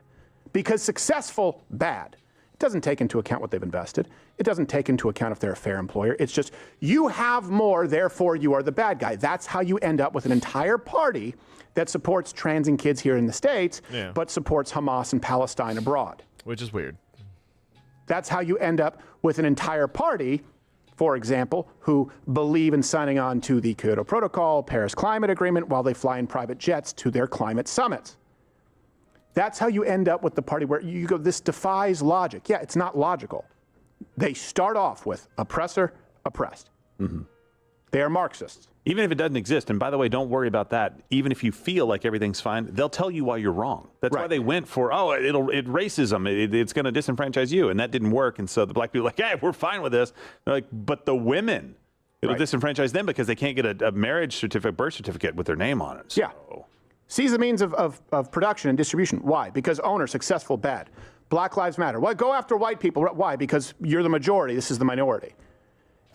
Because successful, bad. It doesn't take into account what they've invested. It doesn't take into account if they're a fair employer. It's just, you have more, therefore you are the bad guy. That's how you end up with an entire party that supports transing kids here in the States, but supports Hamas and Palestine abroad. Which is weird. That's how you end up with an entire party, for example, who believe in signing on to the Kyoto Protocol, Paris Climate Agreement, while they fly in private jets to their climate summits. That's how you end up with the party where you go, this defies logic. Yeah, it's not logical. They start off with oppressor, oppressed. Mm-hmm. They are Marxists. Even if it doesn't exist, and by the way, don't worry about that. Even if you feel like everything's fine, they'll tell you why you're wrong. That's why they went for, racism, it's going to disenfranchise you, and that didn't work. And so the black people are like, hey, we're fine with this. They're like, but the women, it'll disenfranchise them because they can't get a marriage certificate, birth certificate with their name on it. So. Yeah. Seize the means of production and distribution. Why? Because owner, successful, bad. Black Lives Matter. Well, go after white people. Why? Because you're the majority. This is the minority.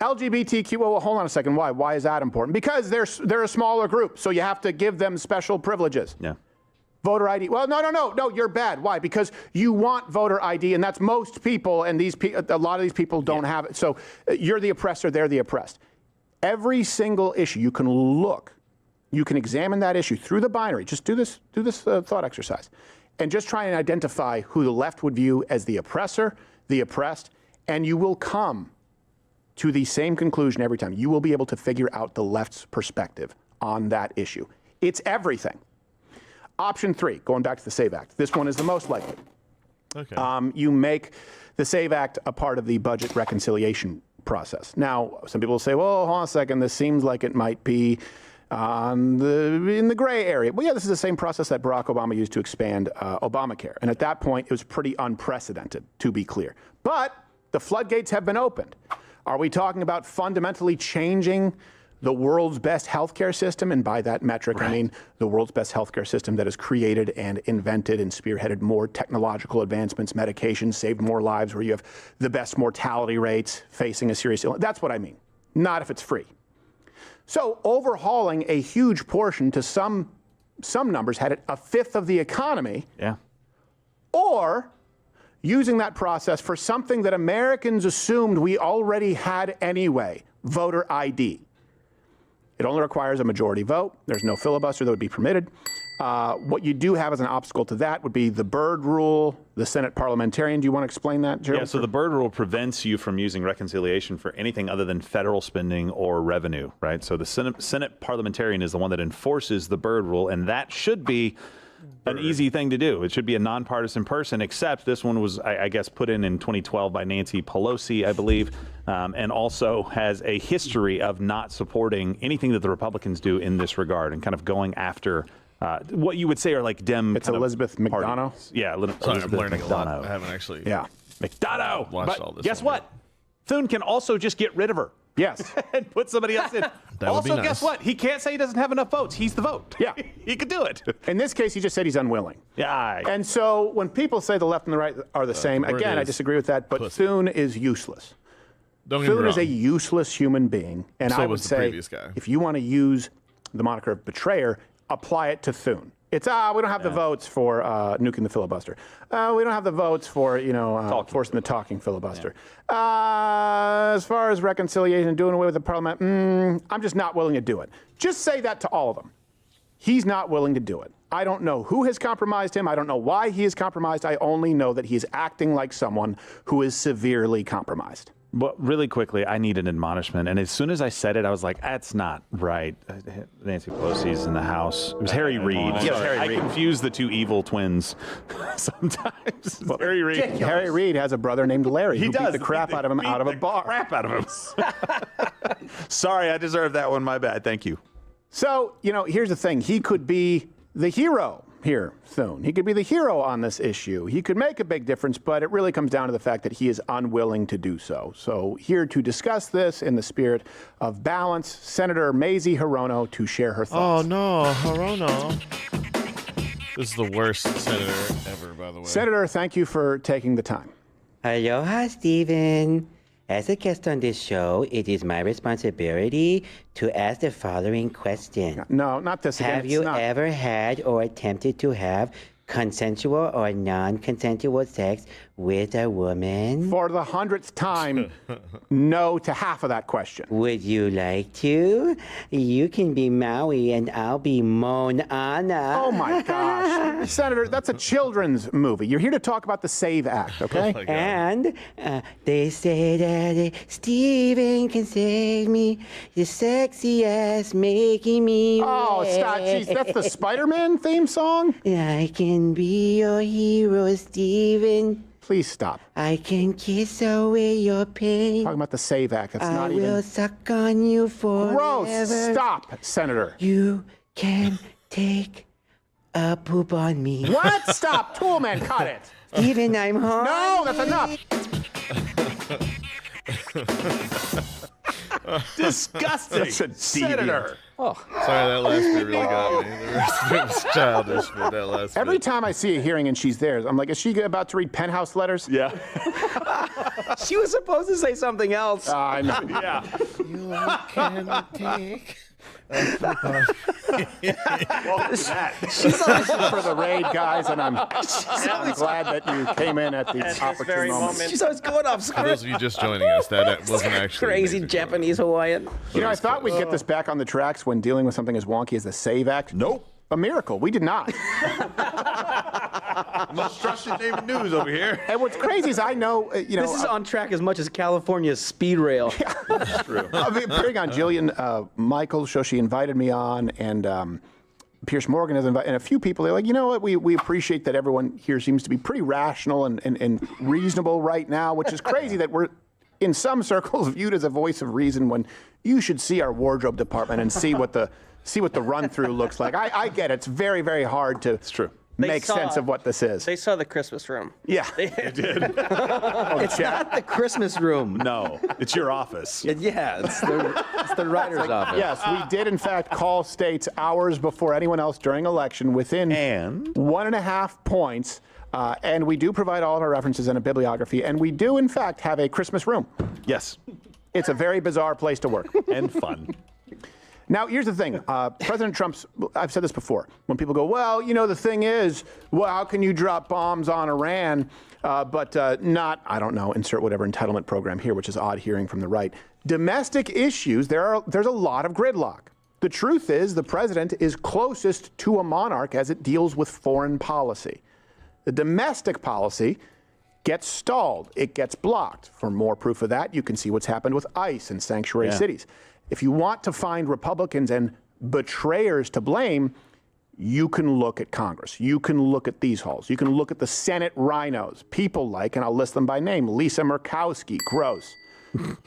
LGBTQ, well, hold on a second. Why? Why is that important? Because they're a smaller group, so you have to give them special privileges. Yeah. Voter ID. Well, no, you're bad. Why? Because you want voter ID, and that's most people, and a lot of these people don't have it. So you're the oppressor, they're the oppressed. Every single issue, you can look, you can examine that issue through the binary. Just do this thought exercise, and just try and identify who the left would view as the oppressor, the oppressed, and you will come to the same conclusion every time. You will be able to figure out the left's perspective on that issue. It's everything. Option 3, going back to the SAVE Act. This one is the most likely. Okay. You make the SAVE Act a part of the budget reconciliation process. Now, some people say, well, hold on a second, this seems like it might be in the gray area. Well, yeah, this is the same process that Barack Obama used to expand Obamacare. And at that point, it was pretty unprecedented, to be clear. But the floodgates have been opened. Are we talking about fundamentally changing the world's best healthcare system? And by that metric, I mean the world's best healthcare system that has created and invented and spearheaded more technological advancements, medications, saved more lives, where you have the best mortality rates facing a serious illness. That's what I mean. Not if it's free. So overhauling a huge portion, to some numbers had it a fifth of the economy. Yeah. Or using that process for something that Americans assumed we already had anyway, voter ID. It only requires a majority vote. There's no filibuster that would be permitted. What you do have as an obstacle to that would be the Byrd Rule, the Senate parliamentarian. Do you want to explain that, Gerald? Yeah, so the Byrd Rule prevents you from using reconciliation for anything other than federal spending or revenue, right? So the Senate parliamentarian is the one that enforces the Byrd Rule, and that should be an easy thing to do. It should be a nonpartisan person, except this one was, I guess, put in 2012 by Nancy Pelosi, I believe, and also has a history of not supporting anything that the Republicans do in this regard and kind of going after what you would say are like Dem. It's Elizabeth McDonough. Yeah, Sorry, I'm learning McDonough. a lot. I haven't actually McDonough. watched But all this. guess what? Thune can also just get rid of her. Yes. And put somebody else in. That would be Also, nice. guess what? He can't say he doesn't have enough votes. He's the vote. Yeah. He could do it. In this case, he just said he's unwilling. Yeah. And so when people say the left and the right are the same, word again, I is disagree with that, but pussy. Thune is useless. Don't get me Thune is a wrong. useless human being. And So I would was the say, previous guy. if you want to use the moniker of betrayer, apply it to Thune. It's, we don't have the votes for nuking the filibuster. We don't have the votes for, forcing the talking filibuster. As far as reconciliation and doing away with the parliament, I'm just not willing to do it. Just say that to all of them. He's not willing to do it. I don't know who has compromised him. I don't know why he is compromised. I only know that he is acting like someone who is severely compromised. But really quickly, I need an admonishment. And as soon as I said it, I was like, that's not right. Nancy Pelosi's in the House. It was Harry Reid. Yeah, it was Harry Reid. I confuse the two evil twins sometimes. Harry Reid. Harry Reid has a brother named Larry who beat does. the crap out of him out of a bar. Crap out of him. Sorry, I deserved that one. My bad. Thank you. So, here's the thing. He could be the hero here soon. He could be the hero on this issue. He could make a big difference, but it really comes down to the fact that he is unwilling to do so. So here to discuss this in the spirit of balance, Senator Mazie Hirono to share her thoughts. Oh, no, Hirono. This is the worst senator ever, by the way. Senator, thank you for taking the time. Aloha, Stephen. As a guest on this show, it is my responsibility to ask the following question. No, not this again. Have you ever had or attempted to have consensual or non-consensual sex with a woman? For the 100th time, no to half of that question. Would you like to? You can be Maui and I'll be Moana. Oh my gosh. Senator, that's a children's movie. You're here to talk about the SAVE Act, okay? Oh and they say that Steven can save me. You're sexy ass making me Oh, stop. Jeez, that's the Spider-Man theme song? I can be your hero, Steven. Please stop. I can kiss away your pain. Talking about the SAVE Act. That's not even... I will suck on you forever. Gross. Stop, Senator. You can take a poop on me. What? Stop. Toolman, cut it. Steven, I'm home. No, that's enough. Disgusting. That's a Senator. Oh. Sorry, that last bit really got me. The rest of it was childish, but that last Every bit. time I see a hearing and she's there, I'm like, is she about to read penthouse letters? Yeah. She was supposed to say something else. I know. Yeah. You can take... She's auditioning for the raid, guys, and I'm glad that you came in at the opportune moment. She's always going off For script. those of you just joining us, that wasn't actually Crazy amazing. Japanese Hawaiian. I thought we'd get this back on the tracks when dealing with something as wonky as the SAVE Act. Nope. A miracle. We did not. Most trusted name in news over here. And what's crazy is I know, This is on track as much as California's speed rail. That's true. I've been big on Jillian Michaels' show. She invited me on, and Pierce Morgan has invited, and a few people. They're like, you know what? We appreciate that everyone here seems to be pretty rational and reasonable right now, which is crazy that we're in some circles viewed as a voice of reason when you should see our wardrobe department and see what the run-through looks like. I get it. It's very, very hard to make sense of what this is. They saw the Christmas room. Yeah. They did. It's not the Christmas room. No, it's your office. Yeah, it's the writer's office. Yes, we did, in fact, call states hours before anyone else during election within 1.5 points. And we do provide all of our references and a bibliography. And we do, in fact, have a Christmas room. Yes. It's a very bizarre place to work. And fun. Now, here's the thing. President Trump's, I've said this before, when people go, well, the thing is, well, how can you drop bombs on Iran, but not, I don't know, insert whatever entitlement program here, which is odd hearing from the right. Domestic issues, there's a lot of gridlock. The truth is the president is closest to a monarch as it deals with foreign policy. The domestic policy gets stalled. It gets blocked. For more proof of that, you can see what's happened with ICE and sanctuary cities. If you want to find Republicans and betrayers to blame, you can look at Congress. You can look at these halls. You can look at the Senate rhinos. People like, and I'll list them by name, Lisa Murkowski, gross.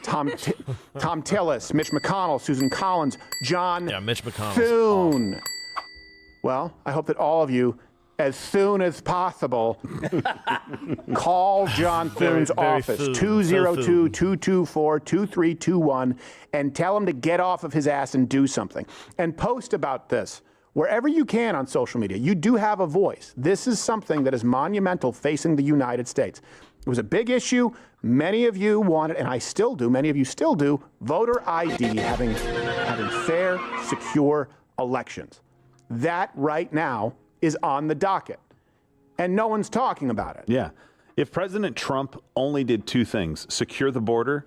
Tom Tillis, Mitch McConnell, Susan Collins, John Mitch McConnell. Thune. Well, I hope that all of you, as soon as possible, call John Thune's office, 202-224-2321, and tell him to get off of his ass and do something. And post about this wherever you can on social media. You do have a voice. This is something that is monumental facing the United States. It was a big issue. Many of you wanted, and I still do, many of you still do, voter ID, having fair, secure elections. That right now is on the docket, and no one's talking about it. Yeah. If President Trump only did two things, secure the border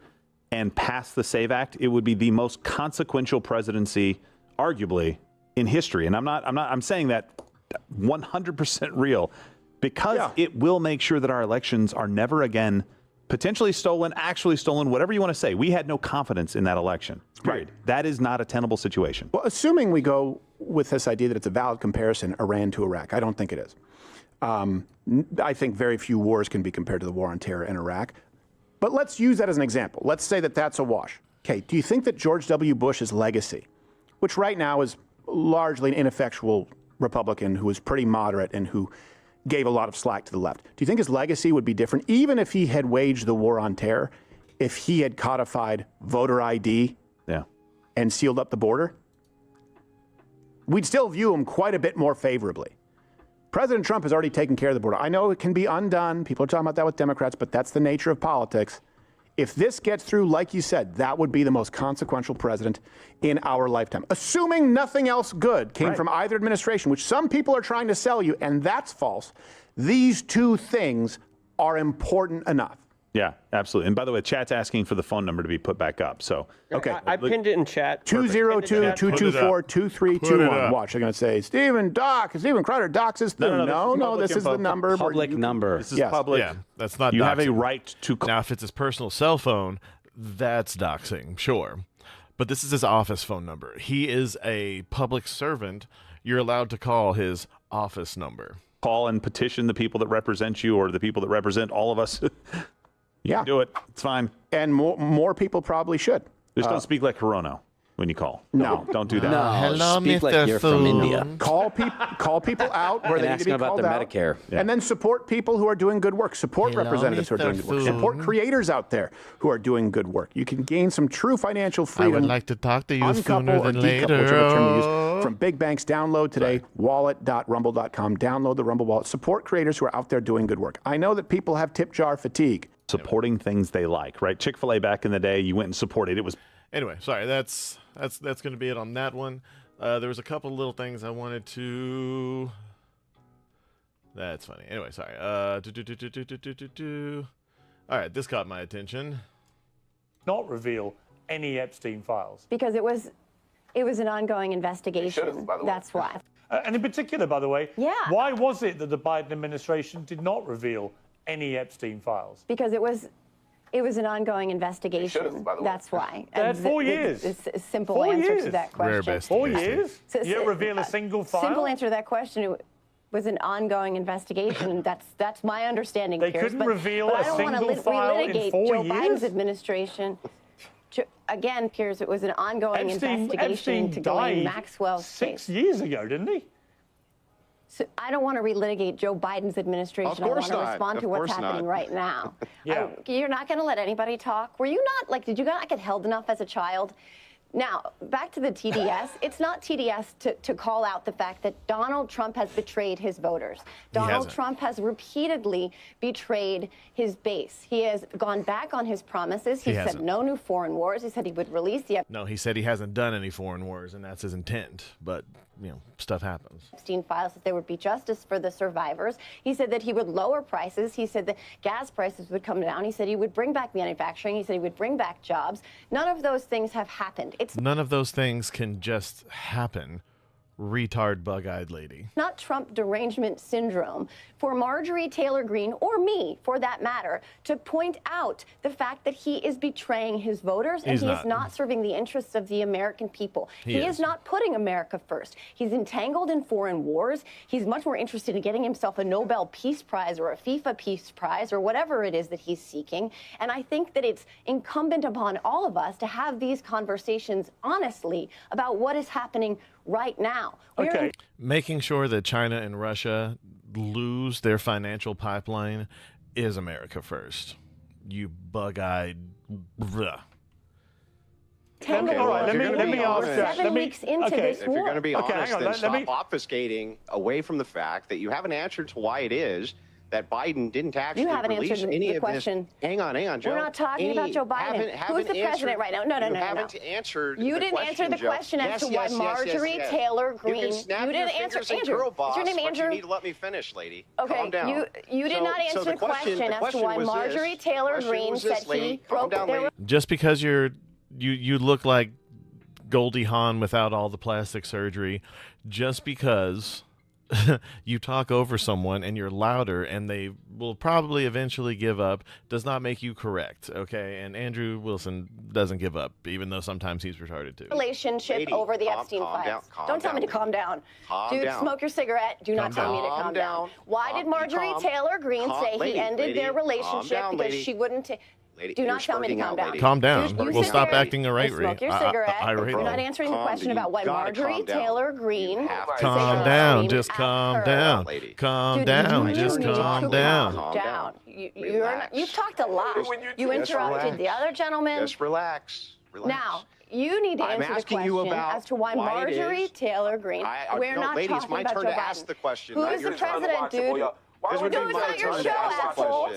and pass the SAVE Act, it would be the most consequential presidency, arguably, in history. And I'm saying that 100% real, because it will make sure that our elections are never again potentially stolen, actually stolen, whatever you want to say. We had no confidence in that election. Period. Right. That is not a tenable situation. Well, assuming we go with this idea that it's a valid comparison, Iran to Iraq, I don't think it is. I think very few wars can be compared to the war on terror in Iraq. But let's use that as an example. Let's say that that's a wash. Okay, do you think that George W. Bush's legacy, which right now is largely an ineffectual Republican who is pretty moderate and who gave a lot of slack to the left, do you think his legacy would be different, even if he had waged the war on terror, if he had codified voter ID and sealed up the border? We'd still view him quite a bit more favorably. President Trump has already taken care of the border. I know it can be undone. People are talking about that with Democrats, but that's the nature of politics. If this gets through, like you said, that would be the most consequential president in our lifetime. Assuming nothing else good came from either administration, which some people are trying to sell you, and that's false. These two things are important enough. Yeah, absolutely. And by the way, chat's asking for the phone number to be put back up. So, okay. I pinned it in chat. 202-224-2321. Watch, they're going to say, Stephen Crowder docks his thing. No, this is the number. Public number. This is public. Yeah, that's not You doxing. have a right to call. Now, if it's his personal cell phone, that's doxing, sure. But this is his office phone number. He is a public servant. You're allowed to call his office number. Call and petition the people that represent you or the people that represent all of us. Yeah. Do it. It's fine. And more people probably should. Just don't speak like Hirono when you call. No. Don't do that. No, Hello, speak Mr. like you're from India. Call people out where And they need ask to be them about called their out. Medicare. And then support people who are doing good work. Support Hello, representatives who are doing Mr. good work. Food. Support creators out there who are doing good work. You can gain some true financial I freedom. would like to talk to you uncouple sooner or than decouple, later. whichever term you use, from big banks. Download today, wallet.rumble.com. Download the Rumble wallet. Support creators who are out there doing good work. I know that people have tip jar fatigue. Supporting things they like, right? Chick-fil-A back in the day, you went and supported. It was Anyway, sorry, that's going to be it on that one. There was a couple little things I wanted to. That's funny. Anyway, sorry. All right, this caught my attention. Not reveal any Epstein files. Because it was an ongoing investigation. That's why. And in particular, by the way, why was it that the Biden administration did not reveal any Epstein files? Because it was an ongoing investigation. That's why. They had 4 years. It's a simple answer to that question. 4 years? You don't reveal a single file? Simple answer to that question. It was an ongoing investigation. That's my understanding. They Piers, couldn't reveal but a single file in relitigate 4 Joe years? Biden's administration. Again, Piers, it was an ongoing investigation into Ghislaine Maxwell's case. 6 years ago, didn't he? So I don't want to relitigate Joe Biden's administration. Of course I want to not. respond to Of what's course happening not. right now. Yeah. You're not going to let anybody talk. Were you not, did you not get held enough as a child? Now, back to the TDS. It's not TDS to call out the fact that Donald Trump has betrayed his voters. Donald Trump has repeatedly betrayed his base. He has gone back on his promises. He said no new foreign wars. He said he would release the No, he said he hasn't done any foreign wars, and that's his intent. But, stuff happens. Epstein files, that there would be justice for the survivors. He said that he would lower prices. He said that gas prices would come down. He said he would bring back manufacturing. He said he would bring back jobs. None of those things have happened. It's None of those things can just happen. Retard bug-eyed lady. not Trump derangement syndrome for Marjorie Taylor Greene, or me for that matter, to point out the fact that he is betraying his voters and He's he not. is not serving the interests of the American people. He He is. is not putting America first. He's entangled in foreign wars. He's much more interested in getting himself a Nobel Peace Prize or a FIFA Peace Prize or whatever it is that he's seeking. And I think that it's incumbent upon all of us to have these conversations honestly about what is happening right now. We're in Making sure that China and Russia lose their financial pipeline is America first. You bug-eyed. Bleh. Tangled all right, war. let me ask that. 7 weeks into this If you're war. going to be honest, hang on, then let stop me- obfuscating away from the fact that you haven't answered to why it is that Biden didn't actually haven't release answered any the of question. this. Hang on, Joe. We're not talking about Joe Biden. Who's the president right now? No. You haven't answered You the didn't question, answer the Joe. question as to why Yes, Marjorie yes. Taylor Greene. You can snap You your didn't answer. fingers and Andrew, girl is boss, your name but Andrew? you need to let me finish, lady. Okay, Calm down. you did not answer the question as to why Marjorie Taylor Greene said he broke their. Just because you look like Goldie Hawn without all the plastic surgery, just because you talk over someone and you're louder and they will probably eventually give up does not make you correct, okay? And Andrew Wilson doesn't give up, even though sometimes he's retarded too. Relationship Lady, over the calm Epstein files. down, Don't tell me to calm down. Calm Dude, down. smoke your cigarette. Do not tell me to calm down. Why did Marjorie Taylor Greene say he ended their relationship because she wouldn't take... Do not tell me to calm down. Calm down. You We'll sit stop there acting irate. and smoke your cigarette. Irate. You're not answering the question about why Marjorie Taylor Greene. Calm down. Just calm down. Calm down. Just calm down. You've talked a lot. You interrupted the other gentleman. Just relax. Now, you need to answer the question as to why Marjorie Taylor Greene. We're not lady, talking it's my about turn Joe to ask Biden. the question. Who is the president, dude? No, it's not your show, asshole.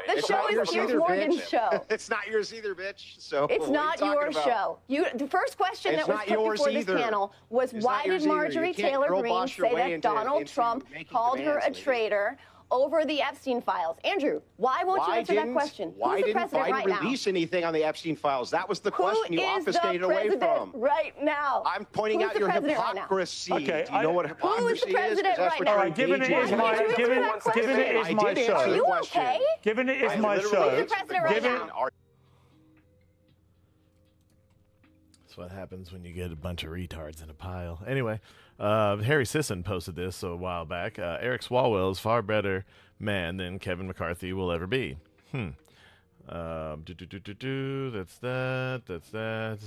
The show is Piers Morgan's show. It's not yours either, bitch. So it's not your show. The first question that was put before this panel was why did Marjorie Taylor Greene say that Donald Trump called her a traitor over the Epstein files? Andrew, why won't you answer that question? Why Who's the didn't president Biden right now? release anything on the Epstein files? That was the question you obfuscated away from. Right now? I'm pointing out your hypocrisy. Okay, Do you know what hypocrisy Who is the president right now? All right, given it is my show. Are you okay? Given it is my show. Who's the president right now? That's what happens when you get a bunch of retards in a pile. Anyway, Harry Sisson posted this a while back. Eric Swalwell is far better man than Kevin McCarthy will ever be. That's that.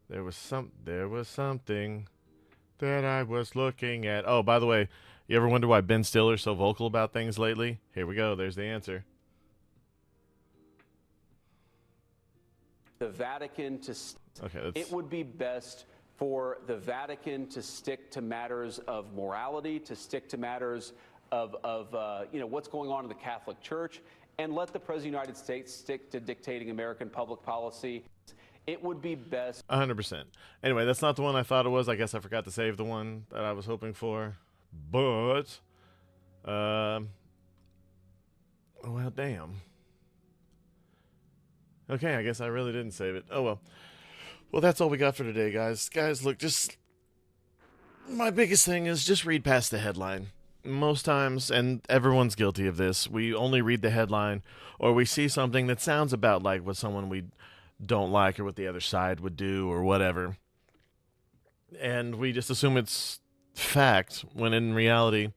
There was something that I was looking at. Oh, by the way, you ever wonder why Ben Stiller's so vocal about things lately? Here we go. There's the answer. The Vatican to... It would be best for the Vatican to stick to matters of morality, to stick to matters of what's going on in the Catholic Church, and let the President of the United States stick to dictating American public policy. It would be best. 100%. Anyway, that's not the one I thought it was. I guess I forgot to save the one that I was hoping for. But, well, damn. Okay, I guess I really didn't save it. Oh, well. Well, that's all we got for today, guys. Guys, look, my biggest thing is just read past the headline. Most times, and everyone's guilty of this, we only read the headline, or we see something that sounds about like what someone we don't like or what the other side would do or whatever. And we just assume it's fact, when in reality,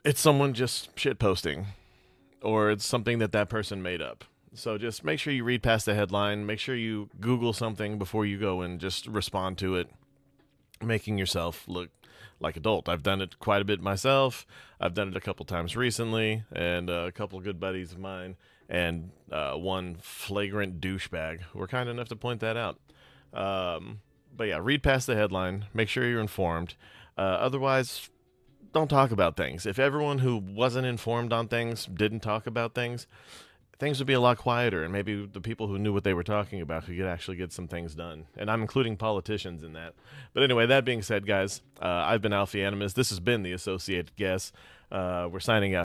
it's someone just shitposting, or it's something that person made up. So just make sure you read past the headline. Make sure you Google something before you go and just respond to it, making yourself look like adult. I've done it quite a bit myself. I've done it a couple times recently, and a couple of good buddies of mine, and one flagrant douchebag were kind enough to point that out. But yeah, read past the headline. Make sure you're informed. Otherwise, don't talk about things. If everyone who wasn't informed on things didn't talk about things would be a lot quieter, and maybe the people who knew what they were talking about could actually get some things done. And I'm including politicians in that. But anyway, that being said, guys, I've been Alfie Animus. This has been The Associated Guess. We're signing out.